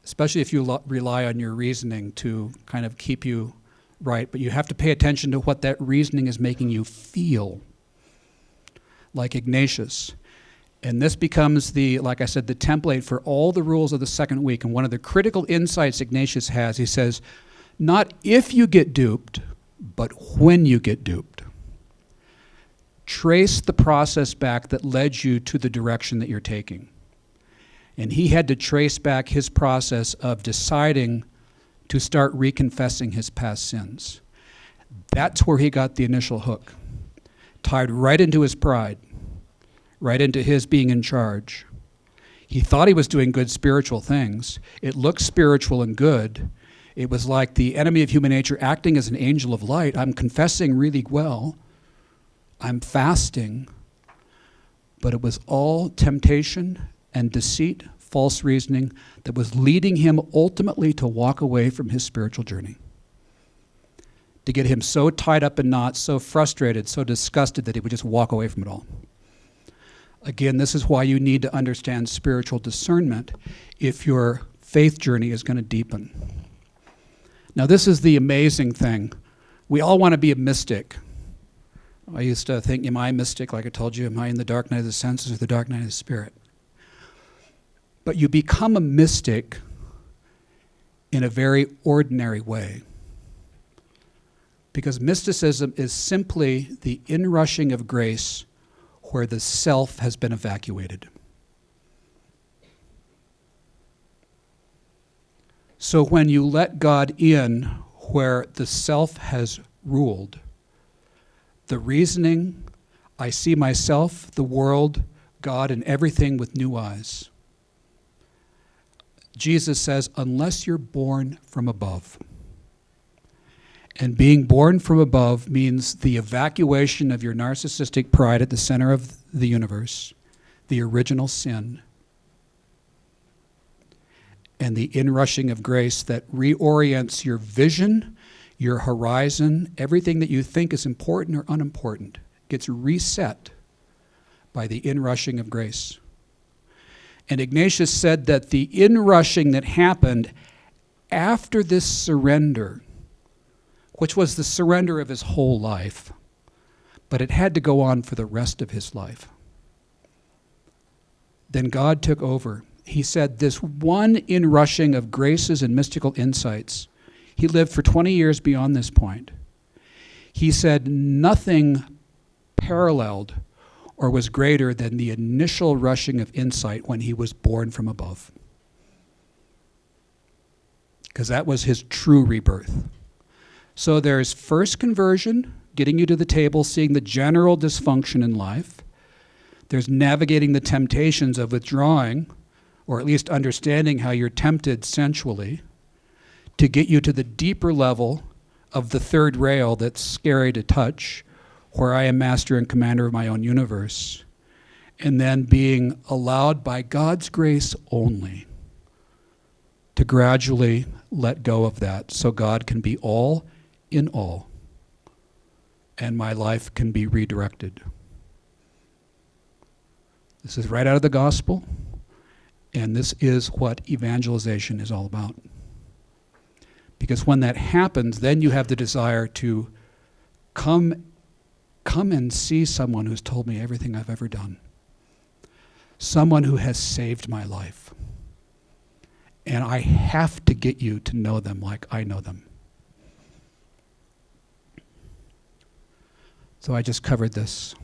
especially if you rely on your reasoning to kind of keep you right. But you have to pay attention to what that reasoning is making you feel, like Ignatius. And this becomes like I said, the template for all the rules of the second week. And one of the critical insights Ignatius has, he says, not if you get duped, but when you get duped. Trace the process back that led you to the direction that you're taking. And he had to trace back his process of deciding to start reconfessing his past sins. That's where he got the initial hook, tied right into his pride, right into his being in charge. He thought he was doing good spiritual things. It looked spiritual and good. It was like the enemy of human nature acting as an angel of light. I'm confessing really well, I'm fasting, but it was all temptation and deceit, false reasoning that was leading him ultimately to walk away from his spiritual journey, to get him so tied up in knots, so frustrated, so disgusted that he would just walk away from it all. Again, this is why you need to understand spiritual discernment if your faith journey is going to deepen. Now, this is the amazing thing. We all want to be a mystic. I used to think, am I a mystic? Like I told you, am I in the dark night of the senses or the dark night of the spirit? But you become a mystic in a very ordinary way. Because mysticism is simply the inrushing of grace where the self has been evacuated. So when you let God in where the self has ruled, the reasoning, I see myself, the world, God, and everything with new eyes. Jesus says, unless you're born from above. And being born from above means the evacuation of your narcissistic pride at the center of the universe, the original sin, and the inrushing of grace that reorients your vision, your horizon, everything that you think is important or unimportant gets reset by the inrushing of grace. And Ignatius said that the inrushing that happened after this surrender, which was the surrender of his whole life, but it had to go on for the rest of his life. Then God took over. He said this one inrushing of graces and mystical insights, he lived for 20 years beyond this point. He said nothing paralleled or was greater than the initial rushing of insight when he was born from above. Because that was his true rebirth. So there's first conversion, getting you to the table, seeing the general dysfunction in life. There's navigating the temptations of withdrawing, or at least understanding how you're tempted sensually, to get you to the deeper level of the third rail that's scary to touch, where I am master and commander of my own universe, and then being allowed by God's grace only to gradually let go of that so God can be all in all, and my life can be redirected. This is right out of the gospel, and this is what evangelization is all about. Because when that happens, then you have the desire to come and see someone who's told me everything I've ever done. Someone who has saved my life. And I have to get you to know them like I know them. So I just covered this.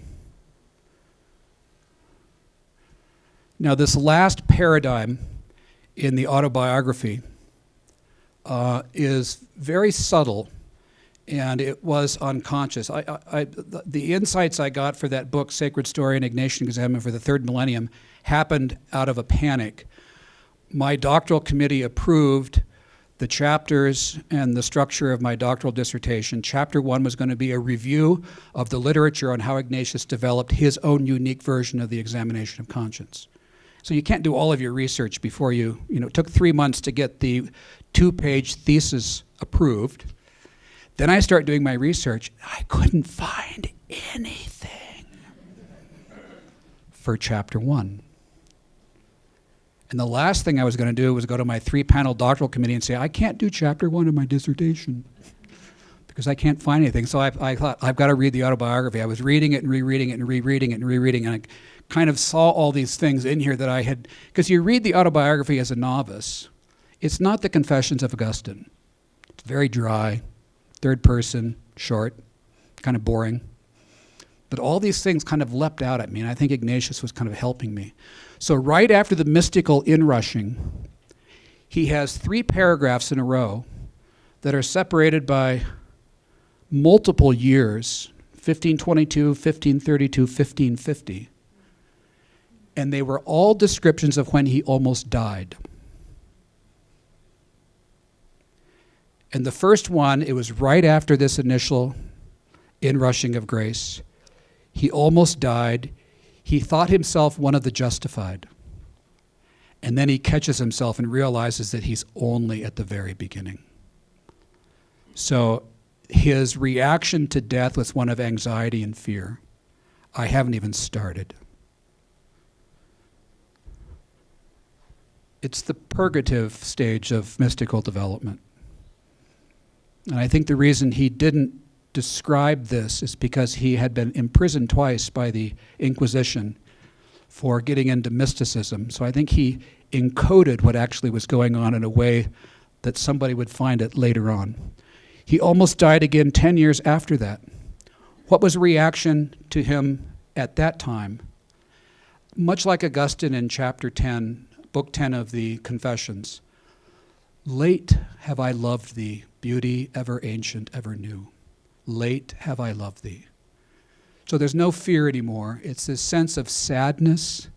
Now, this last paradigm in the autobiography is very subtle, and it was unconscious. The insights I got for that book, Sacred Story and Ignatian Examination for the Third Millennium, happened out of a panic. My doctoral committee approved the chapters and the structure of my doctoral dissertation. Chapter 1 was going to be a review of the literature on how Ignatius developed his own unique version of the examination of conscience. So you can't do all of your research before it took 3 months to get the 2-page thesis approved. Then I start doing my research. I couldn't find anything for chapter 1. And the last thing I was going to do was go to my 3-panel doctoral committee and say, I can't do chapter 1 of my dissertation because I can't find anything. So I thought, I've got to read the autobiography. I was reading it and rereading it and rereading it and rereading it, and I kind of saw all these things in here that I had, because you read the autobiography as a novice. It's not the Confessions of Augustine. It's very dry, third person, short, kind of boring. But all these things kind of leapt out at me, and I think Ignatius was kind of helping me. So right after the mystical inrushing, he has 3 paragraphs in a row that are separated by multiple years, 1522, 1532, 1550. And they were all descriptions of when he almost died. And the first one, it was right after this initial inrushing of grace. He almost died. He thought himself one of the justified. And then he catches himself and realizes that he's only at the very beginning. So his reaction to death was one of anxiety and fear. I haven't even started. It's the purgative stage of mystical development. And I think the reason he didn't describe this is because he had been imprisoned twice by the Inquisition for getting into mysticism. So I think he encoded what actually was going on in a way that somebody would find it later on. He almost died again 10 years after that. What was a reaction to him at that time? Much like Augustine in chapter 10, book 10 of the Confessions. Late have I loved thee, beauty ever ancient, ever new. Late have I loved thee. So there's no fear anymore. It's this sense of sadness.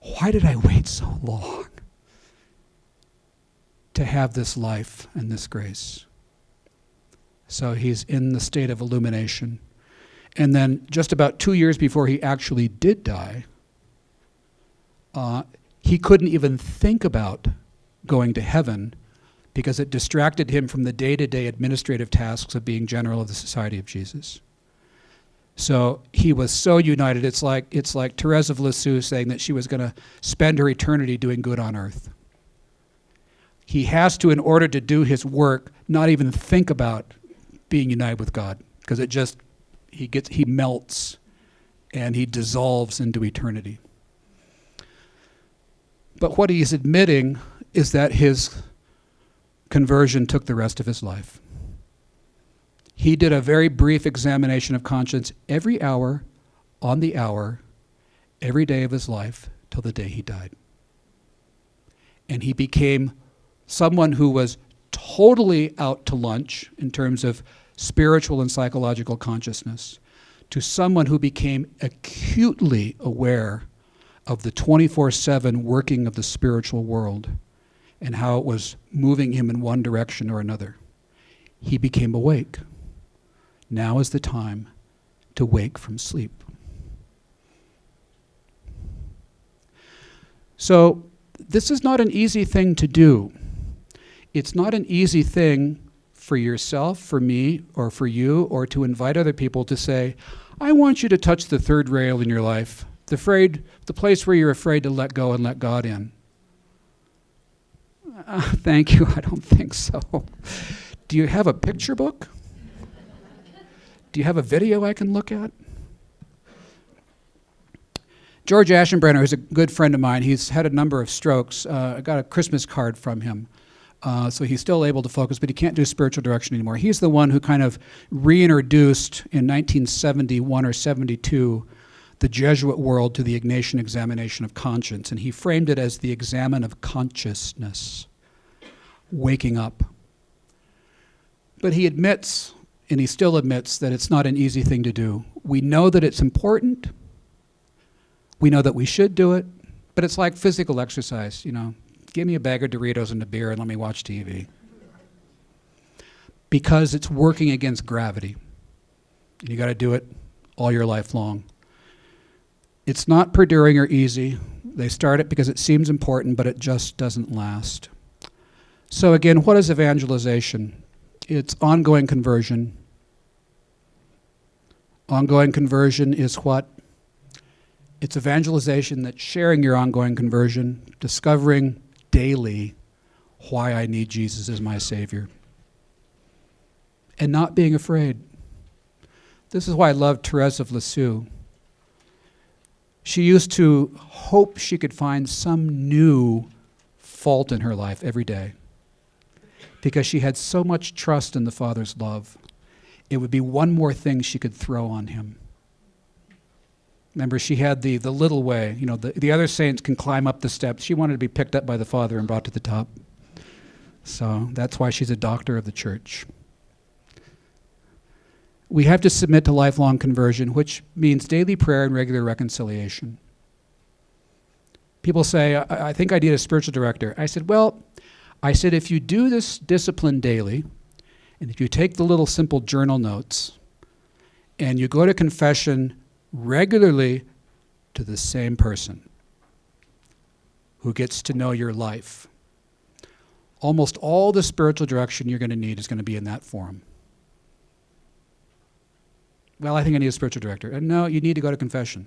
Why did I wait so long to have this life and this grace? So he's in the state of illumination. And then just about 2 years before he actually did die, he couldn't even think about going to heaven because it distracted him from the day-to-day administrative tasks of being general of the Society of Jesus. So he was so united. It's like Therese of Lisieux saying that she was going to spend her eternity doing good on earth. He has to, in order to do his work, not even think about being united with God, because he melts and he dissolves into eternity. But what he's admitting is that his conversion took the rest of his life. He did a very brief examination of conscience every hour, on the hour, every day of his life, till the day he died. And he became someone who was totally out to lunch in terms of spiritual and psychological consciousness, to someone who became acutely aware of the 24/7 working of the spiritual world and how it was moving him in one direction or another. He became awake. Now is the time to wake from sleep. So this is not an easy thing to do. It's not an easy thing for yourself, for me, or for you, or to invite other people to say, I want you to touch the third rail in your life, the place where you're afraid to let go and let God in. Thank you, I don't think so. Do you have a picture book? Do you have a video I can look at? George Aschenbrenner, who's a good friend of mine, he's had a number of strokes. I got a Christmas card from him. So he's still able to focus, but he can't do spiritual direction anymore. He's the one who kind of reintroduced in 1971 or 72 the Jesuit world to the Ignatian examination of conscience, and he framed it as the examen of consciousness, waking up. But he admits, and he still admits, that it's not an easy thing to do. We know that it's important. We know that we should do it, but it's like physical exercise, Give me a bag of Doritos and a beer and let me watch TV. Because it's working against gravity. And you got to do it all your life long. It's not perduring or easy. They start it because it seems important, but it just doesn't last. So again, what is evangelization? It's ongoing conversion. Ongoing conversion is what? It's evangelization that's sharing your ongoing conversion, discovering daily why I need Jesus as my Savior, and not being afraid. This is why I love Therese of Lisieux. She used to hope she could find some new fault in her life every day because she had so much trust in the Father's love. It would be one more thing she could throw on him. Remember, she had the little way. The other saints can climb up the steps. She wanted to be picked up by the Father and brought to the top. So that's why she's a doctor of the church. We have to submit to lifelong conversion, which means daily prayer and regular reconciliation. People say, I think I need a spiritual director. I said, if you do this discipline daily, and if you take the little simple journal notes, and you go to confession regularly to the same person who gets to know your life. Almost all the spiritual direction you're going to need is going to be in that forum. Well, I think I need a spiritual director. And no, you need to go to confession.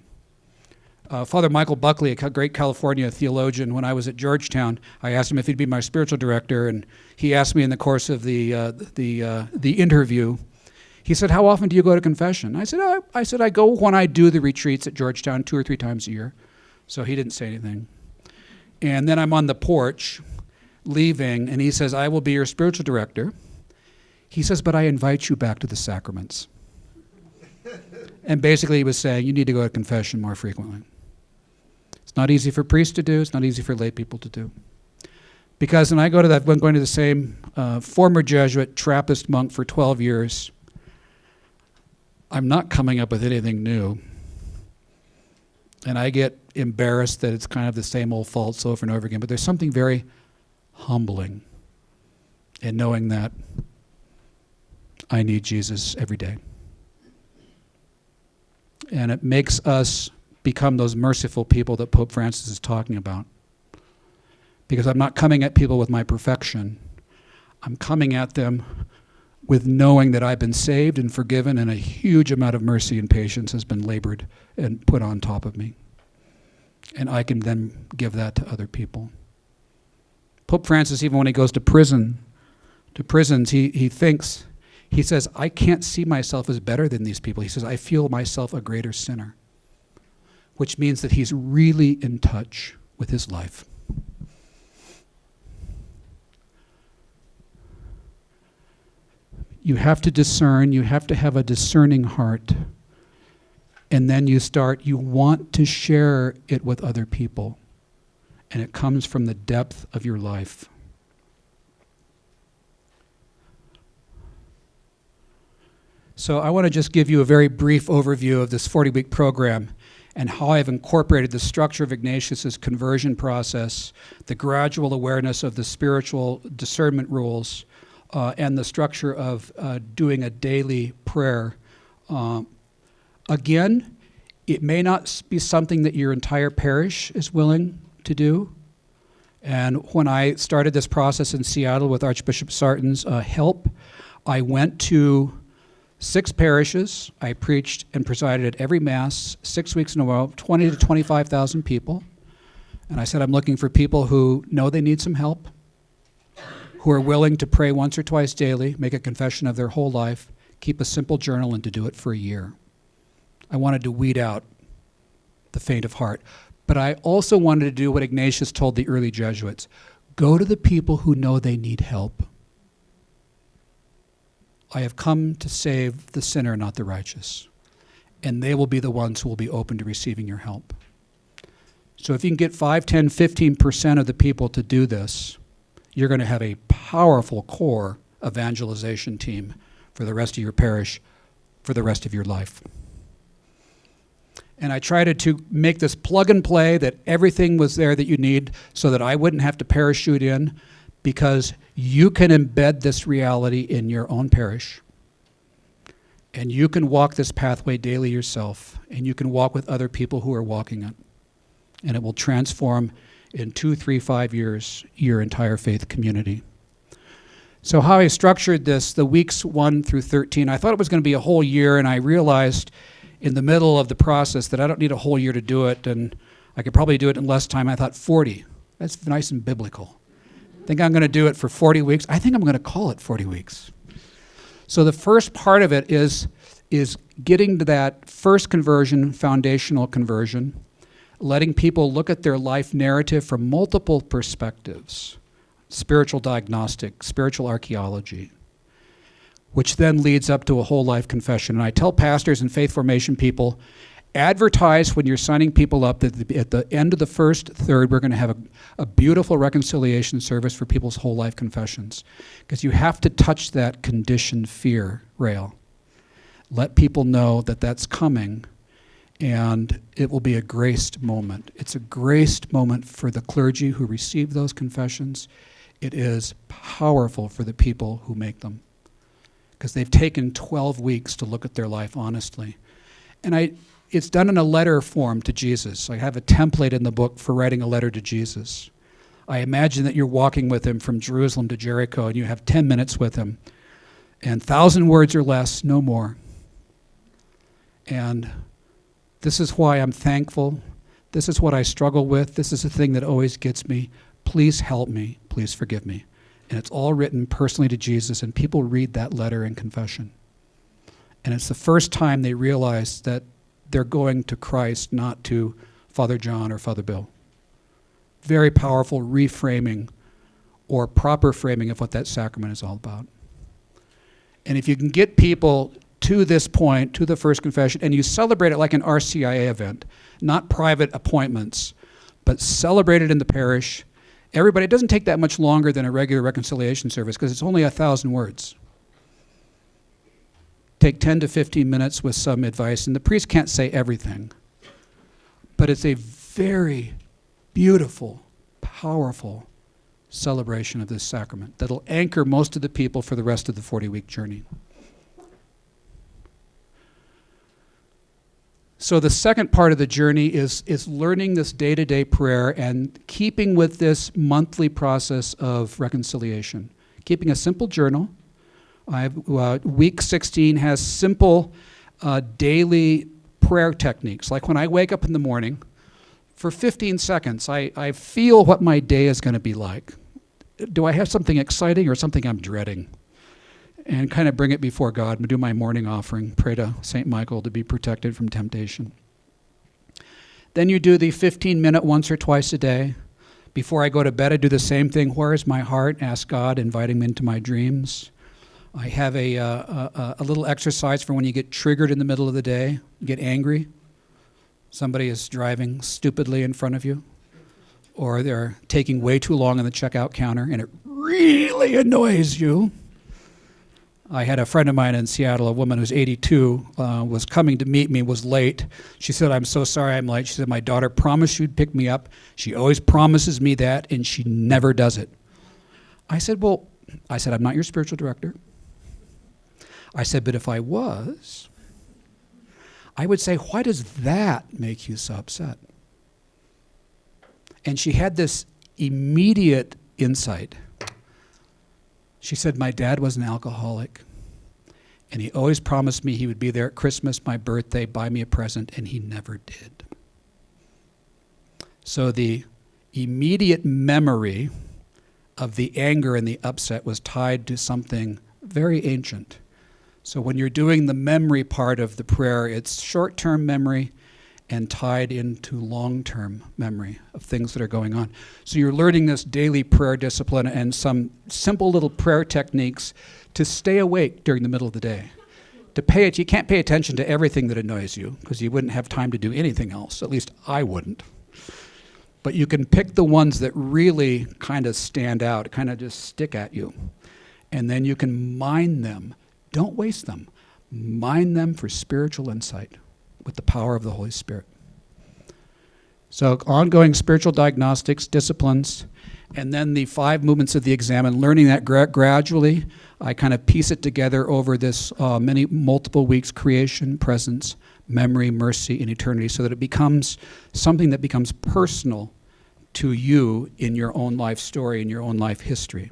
Father Michael Buckley, a great California theologian, when I was at Georgetown, I asked him if he'd be my spiritual director, and he asked me in the course of the interview, he said, "How often do you go to confession?" I said, I go when I do the retreats at Georgetown 2 or 3 times a year. So he didn't say anything. And then I'm on the porch leaving, and he says, "I will be your spiritual director." He says, "But I invite you back to the sacraments." And basically he was saying, you need to go to confession more frequently. It's not easy for priests to do. It's not easy for lay people to do. Because when I go to that, when going to the same former Jesuit Trappist monk for 12 years, I'm not coming up with anything new. And I get embarrassed that it's kind of the same old faults over and over again. But there's something very humbling in knowing that I need Jesus every day. And it makes us become those merciful people that Pope Francis is talking about. Because I'm not coming at people with my perfection. I'm coming at them with knowing that I've been saved and forgiven, and a huge amount of mercy and patience has been labored and put on top of me. And I can then give that to other people. Pope Francis, even when he goes to prisons, he says, I can't see myself as better than these people. He says, I feel myself a greater sinner, which means that he's really in touch with his life. You have to discern, you have to have a discerning heart, and then you want to share it with other people, and it comes from the depth of your life. So I want to just give you a very brief overview of this 40-week program and how I've incorporated the structure of Ignatius's conversion process, the gradual awareness of the spiritual discernment rules, and the structure of doing a daily prayer. Again, it may not be something that your entire parish is willing to do. And when I started this process in Seattle with Archbishop Sarton's help, I went to 6 parishes. I preached and presided at every Mass, 6 weeks in a row, 20 to 25,000 people. And I said, I'm looking for people who know they need some help, who are willing to pray once or twice daily, make a confession of their whole life, keep a simple journal, and to do it for a year. I wanted to weed out the faint of heart. But I also wanted to do what Ignatius told the early Jesuits. Go to the people who know they need help. I have come to save the sinner, not the righteous. And they will be the ones who will be open to receiving your help. So if you can get 5, 10, 15% of the people to do this, you're going to have a powerful core evangelization team for the rest of your parish, for the rest of your life. And I tried to make this plug and play, that everything was there that you need so that I wouldn't have to parachute in, because you can embed this reality in your own parish. And you can walk this pathway daily yourself, and you can walk with other people who are walking it. And it will transform in 2, 3, 5 years your entire faith community. So how I structured this, the weeks 1 through 13, I thought it was going to be a whole year, and I realized in the middle of the process that I don't need a whole year to do it, and I could probably do it in less time. I thought 40. That's nice and biblical. I think I'm going to do it for 40 weeks. I think I'm going to call it 40 weeks. So the first part of it is getting to that first conversion, foundational conversion, letting people look at their life narrative from multiple perspectives, spiritual diagnostic, spiritual archaeology, which then leads up to a whole life confession. And I tell pastors and faith formation people, advertise when you're signing people up that at the end of the first third, we're going to have a beautiful reconciliation service for people's whole life confessions. Because you have to touch that conditioned fear rail. Let people know that that's coming, and it will be a graced moment. It's a graced moment for the clergy who receive those confessions. It is powerful for the people who make them, because they've taken 12 weeks to look at their life honestly. And it's done in a letter form to Jesus. I have a template in the book for writing a letter to Jesus. I imagine that you're walking with him from Jerusalem to Jericho, and you have 10 minutes with him, and 1,000 words or less, no more. And this is why I'm thankful. This is what I struggle with. This is the thing that always gets me. Please help me. Please forgive me. And it's all written personally to Jesus, and people read that letter in confession. And it's the first time they realize that they're going to Christ, not to Father John or Father Bill. Very powerful reframing or proper framing of what that sacrament is all about. And if you can get people to this point, to the first confession, and you celebrate it like an RCIA event, not private appointments, but celebrate it in the parish. Everybody, it doesn't take that much longer than a regular reconciliation service because it's only 1,000 words. Take 10 to 15 minutes with some advice, and the priest can't say everything, but it's a very beautiful, powerful celebration of this sacrament that'll anchor most of the people for the rest of the 40-week journey. So the second part of the journey is learning this day-to-day prayer and keeping with this monthly process of reconciliation. Keeping a simple journal. Week 16 has simple daily prayer techniques. Like when I wake up in the morning, for 15 seconds, I feel what my day is going to be like. Do I have something exciting or something I'm dreading? And kind of bring it before God and do my morning offering. Pray to St. Michael to be protected from temptation. Then you do the 15-minute once or twice a day. Before I go to bed, I do the same thing. Where is my heart? Ask God, invite him into my dreams. I have a little exercise for when you get triggered in the middle of the day, get angry. Somebody is driving stupidly in front of you, or they're taking way too long on the checkout counter, and it really annoys you. I had a friend of mine in Seattle, a woman who's 82, was coming to meet me, was late. She said, "I'm so sorry I'm late." She said, "My daughter promised she'd pick me up. She always promises me that, and she never does it." I said, "I'm not your spiritual director." I said, "But if I was, I would say, why does that make you so upset?" And she had this immediate insight. She said, "My dad was an alcoholic, and he always promised me he would be there at Christmas, my birthday, buy me a present, and he never did." So the immediate memory of the anger and the upset was tied to something very ancient. So when you're doing the memory part of the prayer, it's short-term memory and tied into long-term memory of things that are going on. So you're learning this daily prayer discipline and some simple little prayer techniques to stay awake during the middle of the day. You can't pay attention to everything that annoys you because you wouldn't have time to do anything else. At least I wouldn't. But you can pick the ones that really kind of stand out, kind of just stick at you. And then you can mine them. Don't waste them. Mine them for spiritual insight with the power of the Holy Spirit. So ongoing spiritual diagnostics, disciplines, and then the 5 movements of the exam, and learning that gradually. I kind of piece it together over this multiple weeks: creation, presence, memory, mercy, and eternity, so that it becomes something that becomes personal to you in your own life story, in your own life history.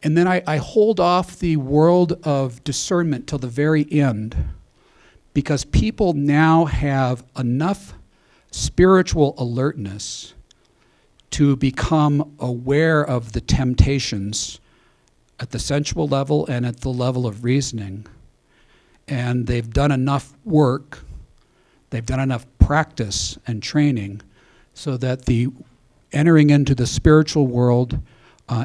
And then I hold off the world of discernment till the very end, because people now have enough spiritual alertness to become aware of the temptations at the sensual level and at the level of reasoning. And they've done enough work, they've done enough practice and training so that the entering into the spiritual world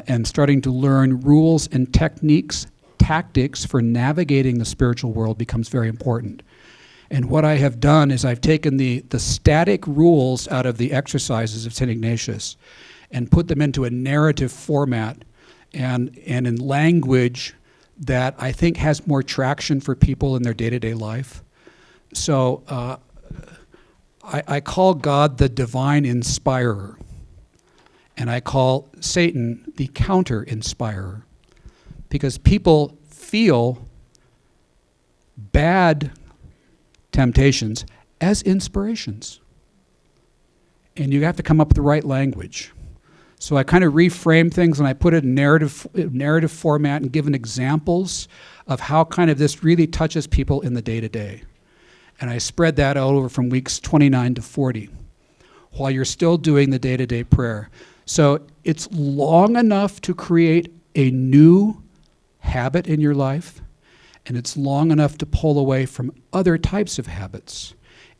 and starting to learn rules and techniques, tactics for navigating the spiritual world becomes very important. And what I have done is I've taken the static rules out of the exercises of St. Ignatius and put them into a narrative format and in language that I think has more traction for people in their day-to-day life. So I call God the divine inspirer, and I call Satan the counter-inspirer, because people feel bad temptations as inspirations. And you have to come up with the right language. So I kind of reframe things and I put it in narrative format and given examples of how kind of this really touches people in the day-to-day. And I spread that out over from weeks 29 to 40 while you're still doing the day-to-day prayer. So it's long enough to create a new habit in your life, and it's long enough to pull away from other types of habits.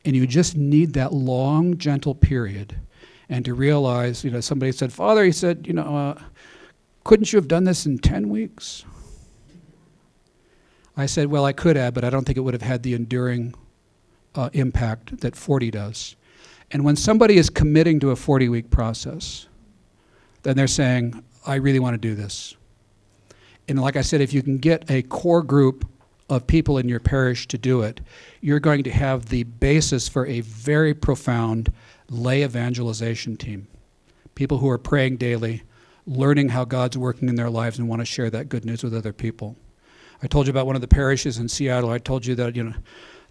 And you just need that long, gentle period. And to realize, somebody said, Father, he said, couldn't you have done this in 10 weeks? I said, well, I could have, but I don't think it would have had the enduring impact that 40 does. And when somebody is committing to a 40-week process, then they're saying, I really want to do this. And like I said, if you can get a core group of people in your parish to do it, you're going to have the basis for a very profound lay evangelization team. People who are praying daily, learning how God's working in their lives and want to share that good news with other people. I told you about one of the parishes in Seattle. I told you that,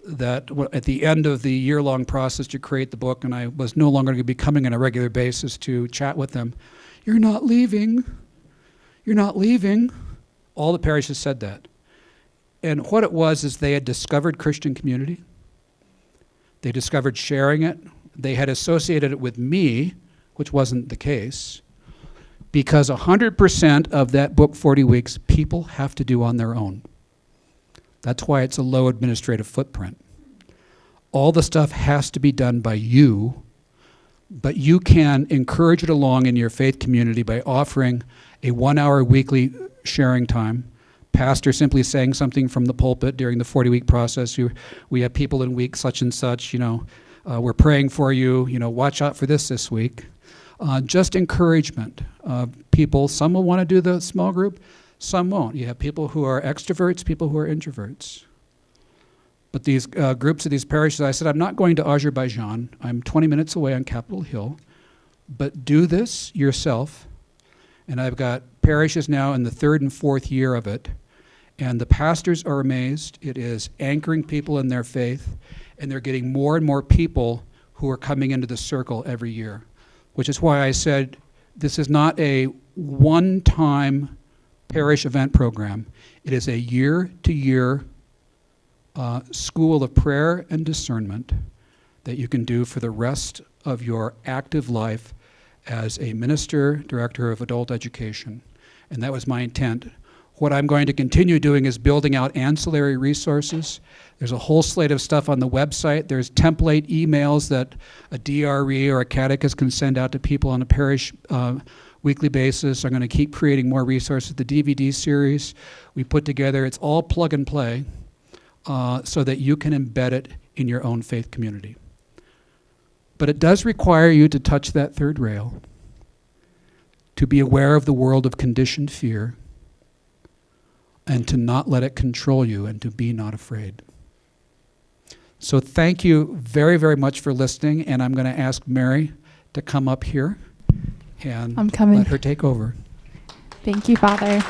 that at the end of the year-long process to create the book, and I was no longer going to be coming on a regular basis to chat with them, you're not leaving. You're not leaving. All the parishes said that. And what it was is they had discovered Christian community. They discovered sharing it. They had associated it with me, which wasn't the case, because 100% of that book, 40 weeks, people have to do on their own. That's why it's a low administrative footprint. All the stuff has to be done by you, but you can encourage it along in your faith community by offering a 1-hour weekly sharing time. Pastor simply saying something from the pulpit during the 40-week process. We have people in week such and such, we're praying for you, watch out for this week. Just encouragement. People, some will want to do the small group, some won't. You have people who are extroverts, people who are introverts. But these groups of these parishes, I said, I'm not going to Azerbaijan. I'm 20 minutes away on Capitol Hill. But do this yourself. And I've got parishes now in the 3rd and 4th year of it. And the pastors are amazed. It is anchoring people in their faith. And they're getting more and more people who are coming into the circle every year. Which is why I said this is not a one-time parish event program. It is a year-to-year school of prayer and discernment that you can do for the rest of your active life as a minister, director of adult education. And that was my intent. What I'm going to continue doing is building out ancillary resources. There's a whole slate of stuff on the website. There's template emails that a DRE or a catechist can send out to people on a parish weekly basis. I'm going to keep creating more resources. The DVD series we put together, it's all plug and play so that you can embed it in your own faith community. But it does require you to touch that third rail, to be aware of the world of conditioned fear, and to not let it control you, and to be not afraid. So thank you very, very much for listening, and I'm going to ask Mary to come up here and let her take over. Thank you, Father.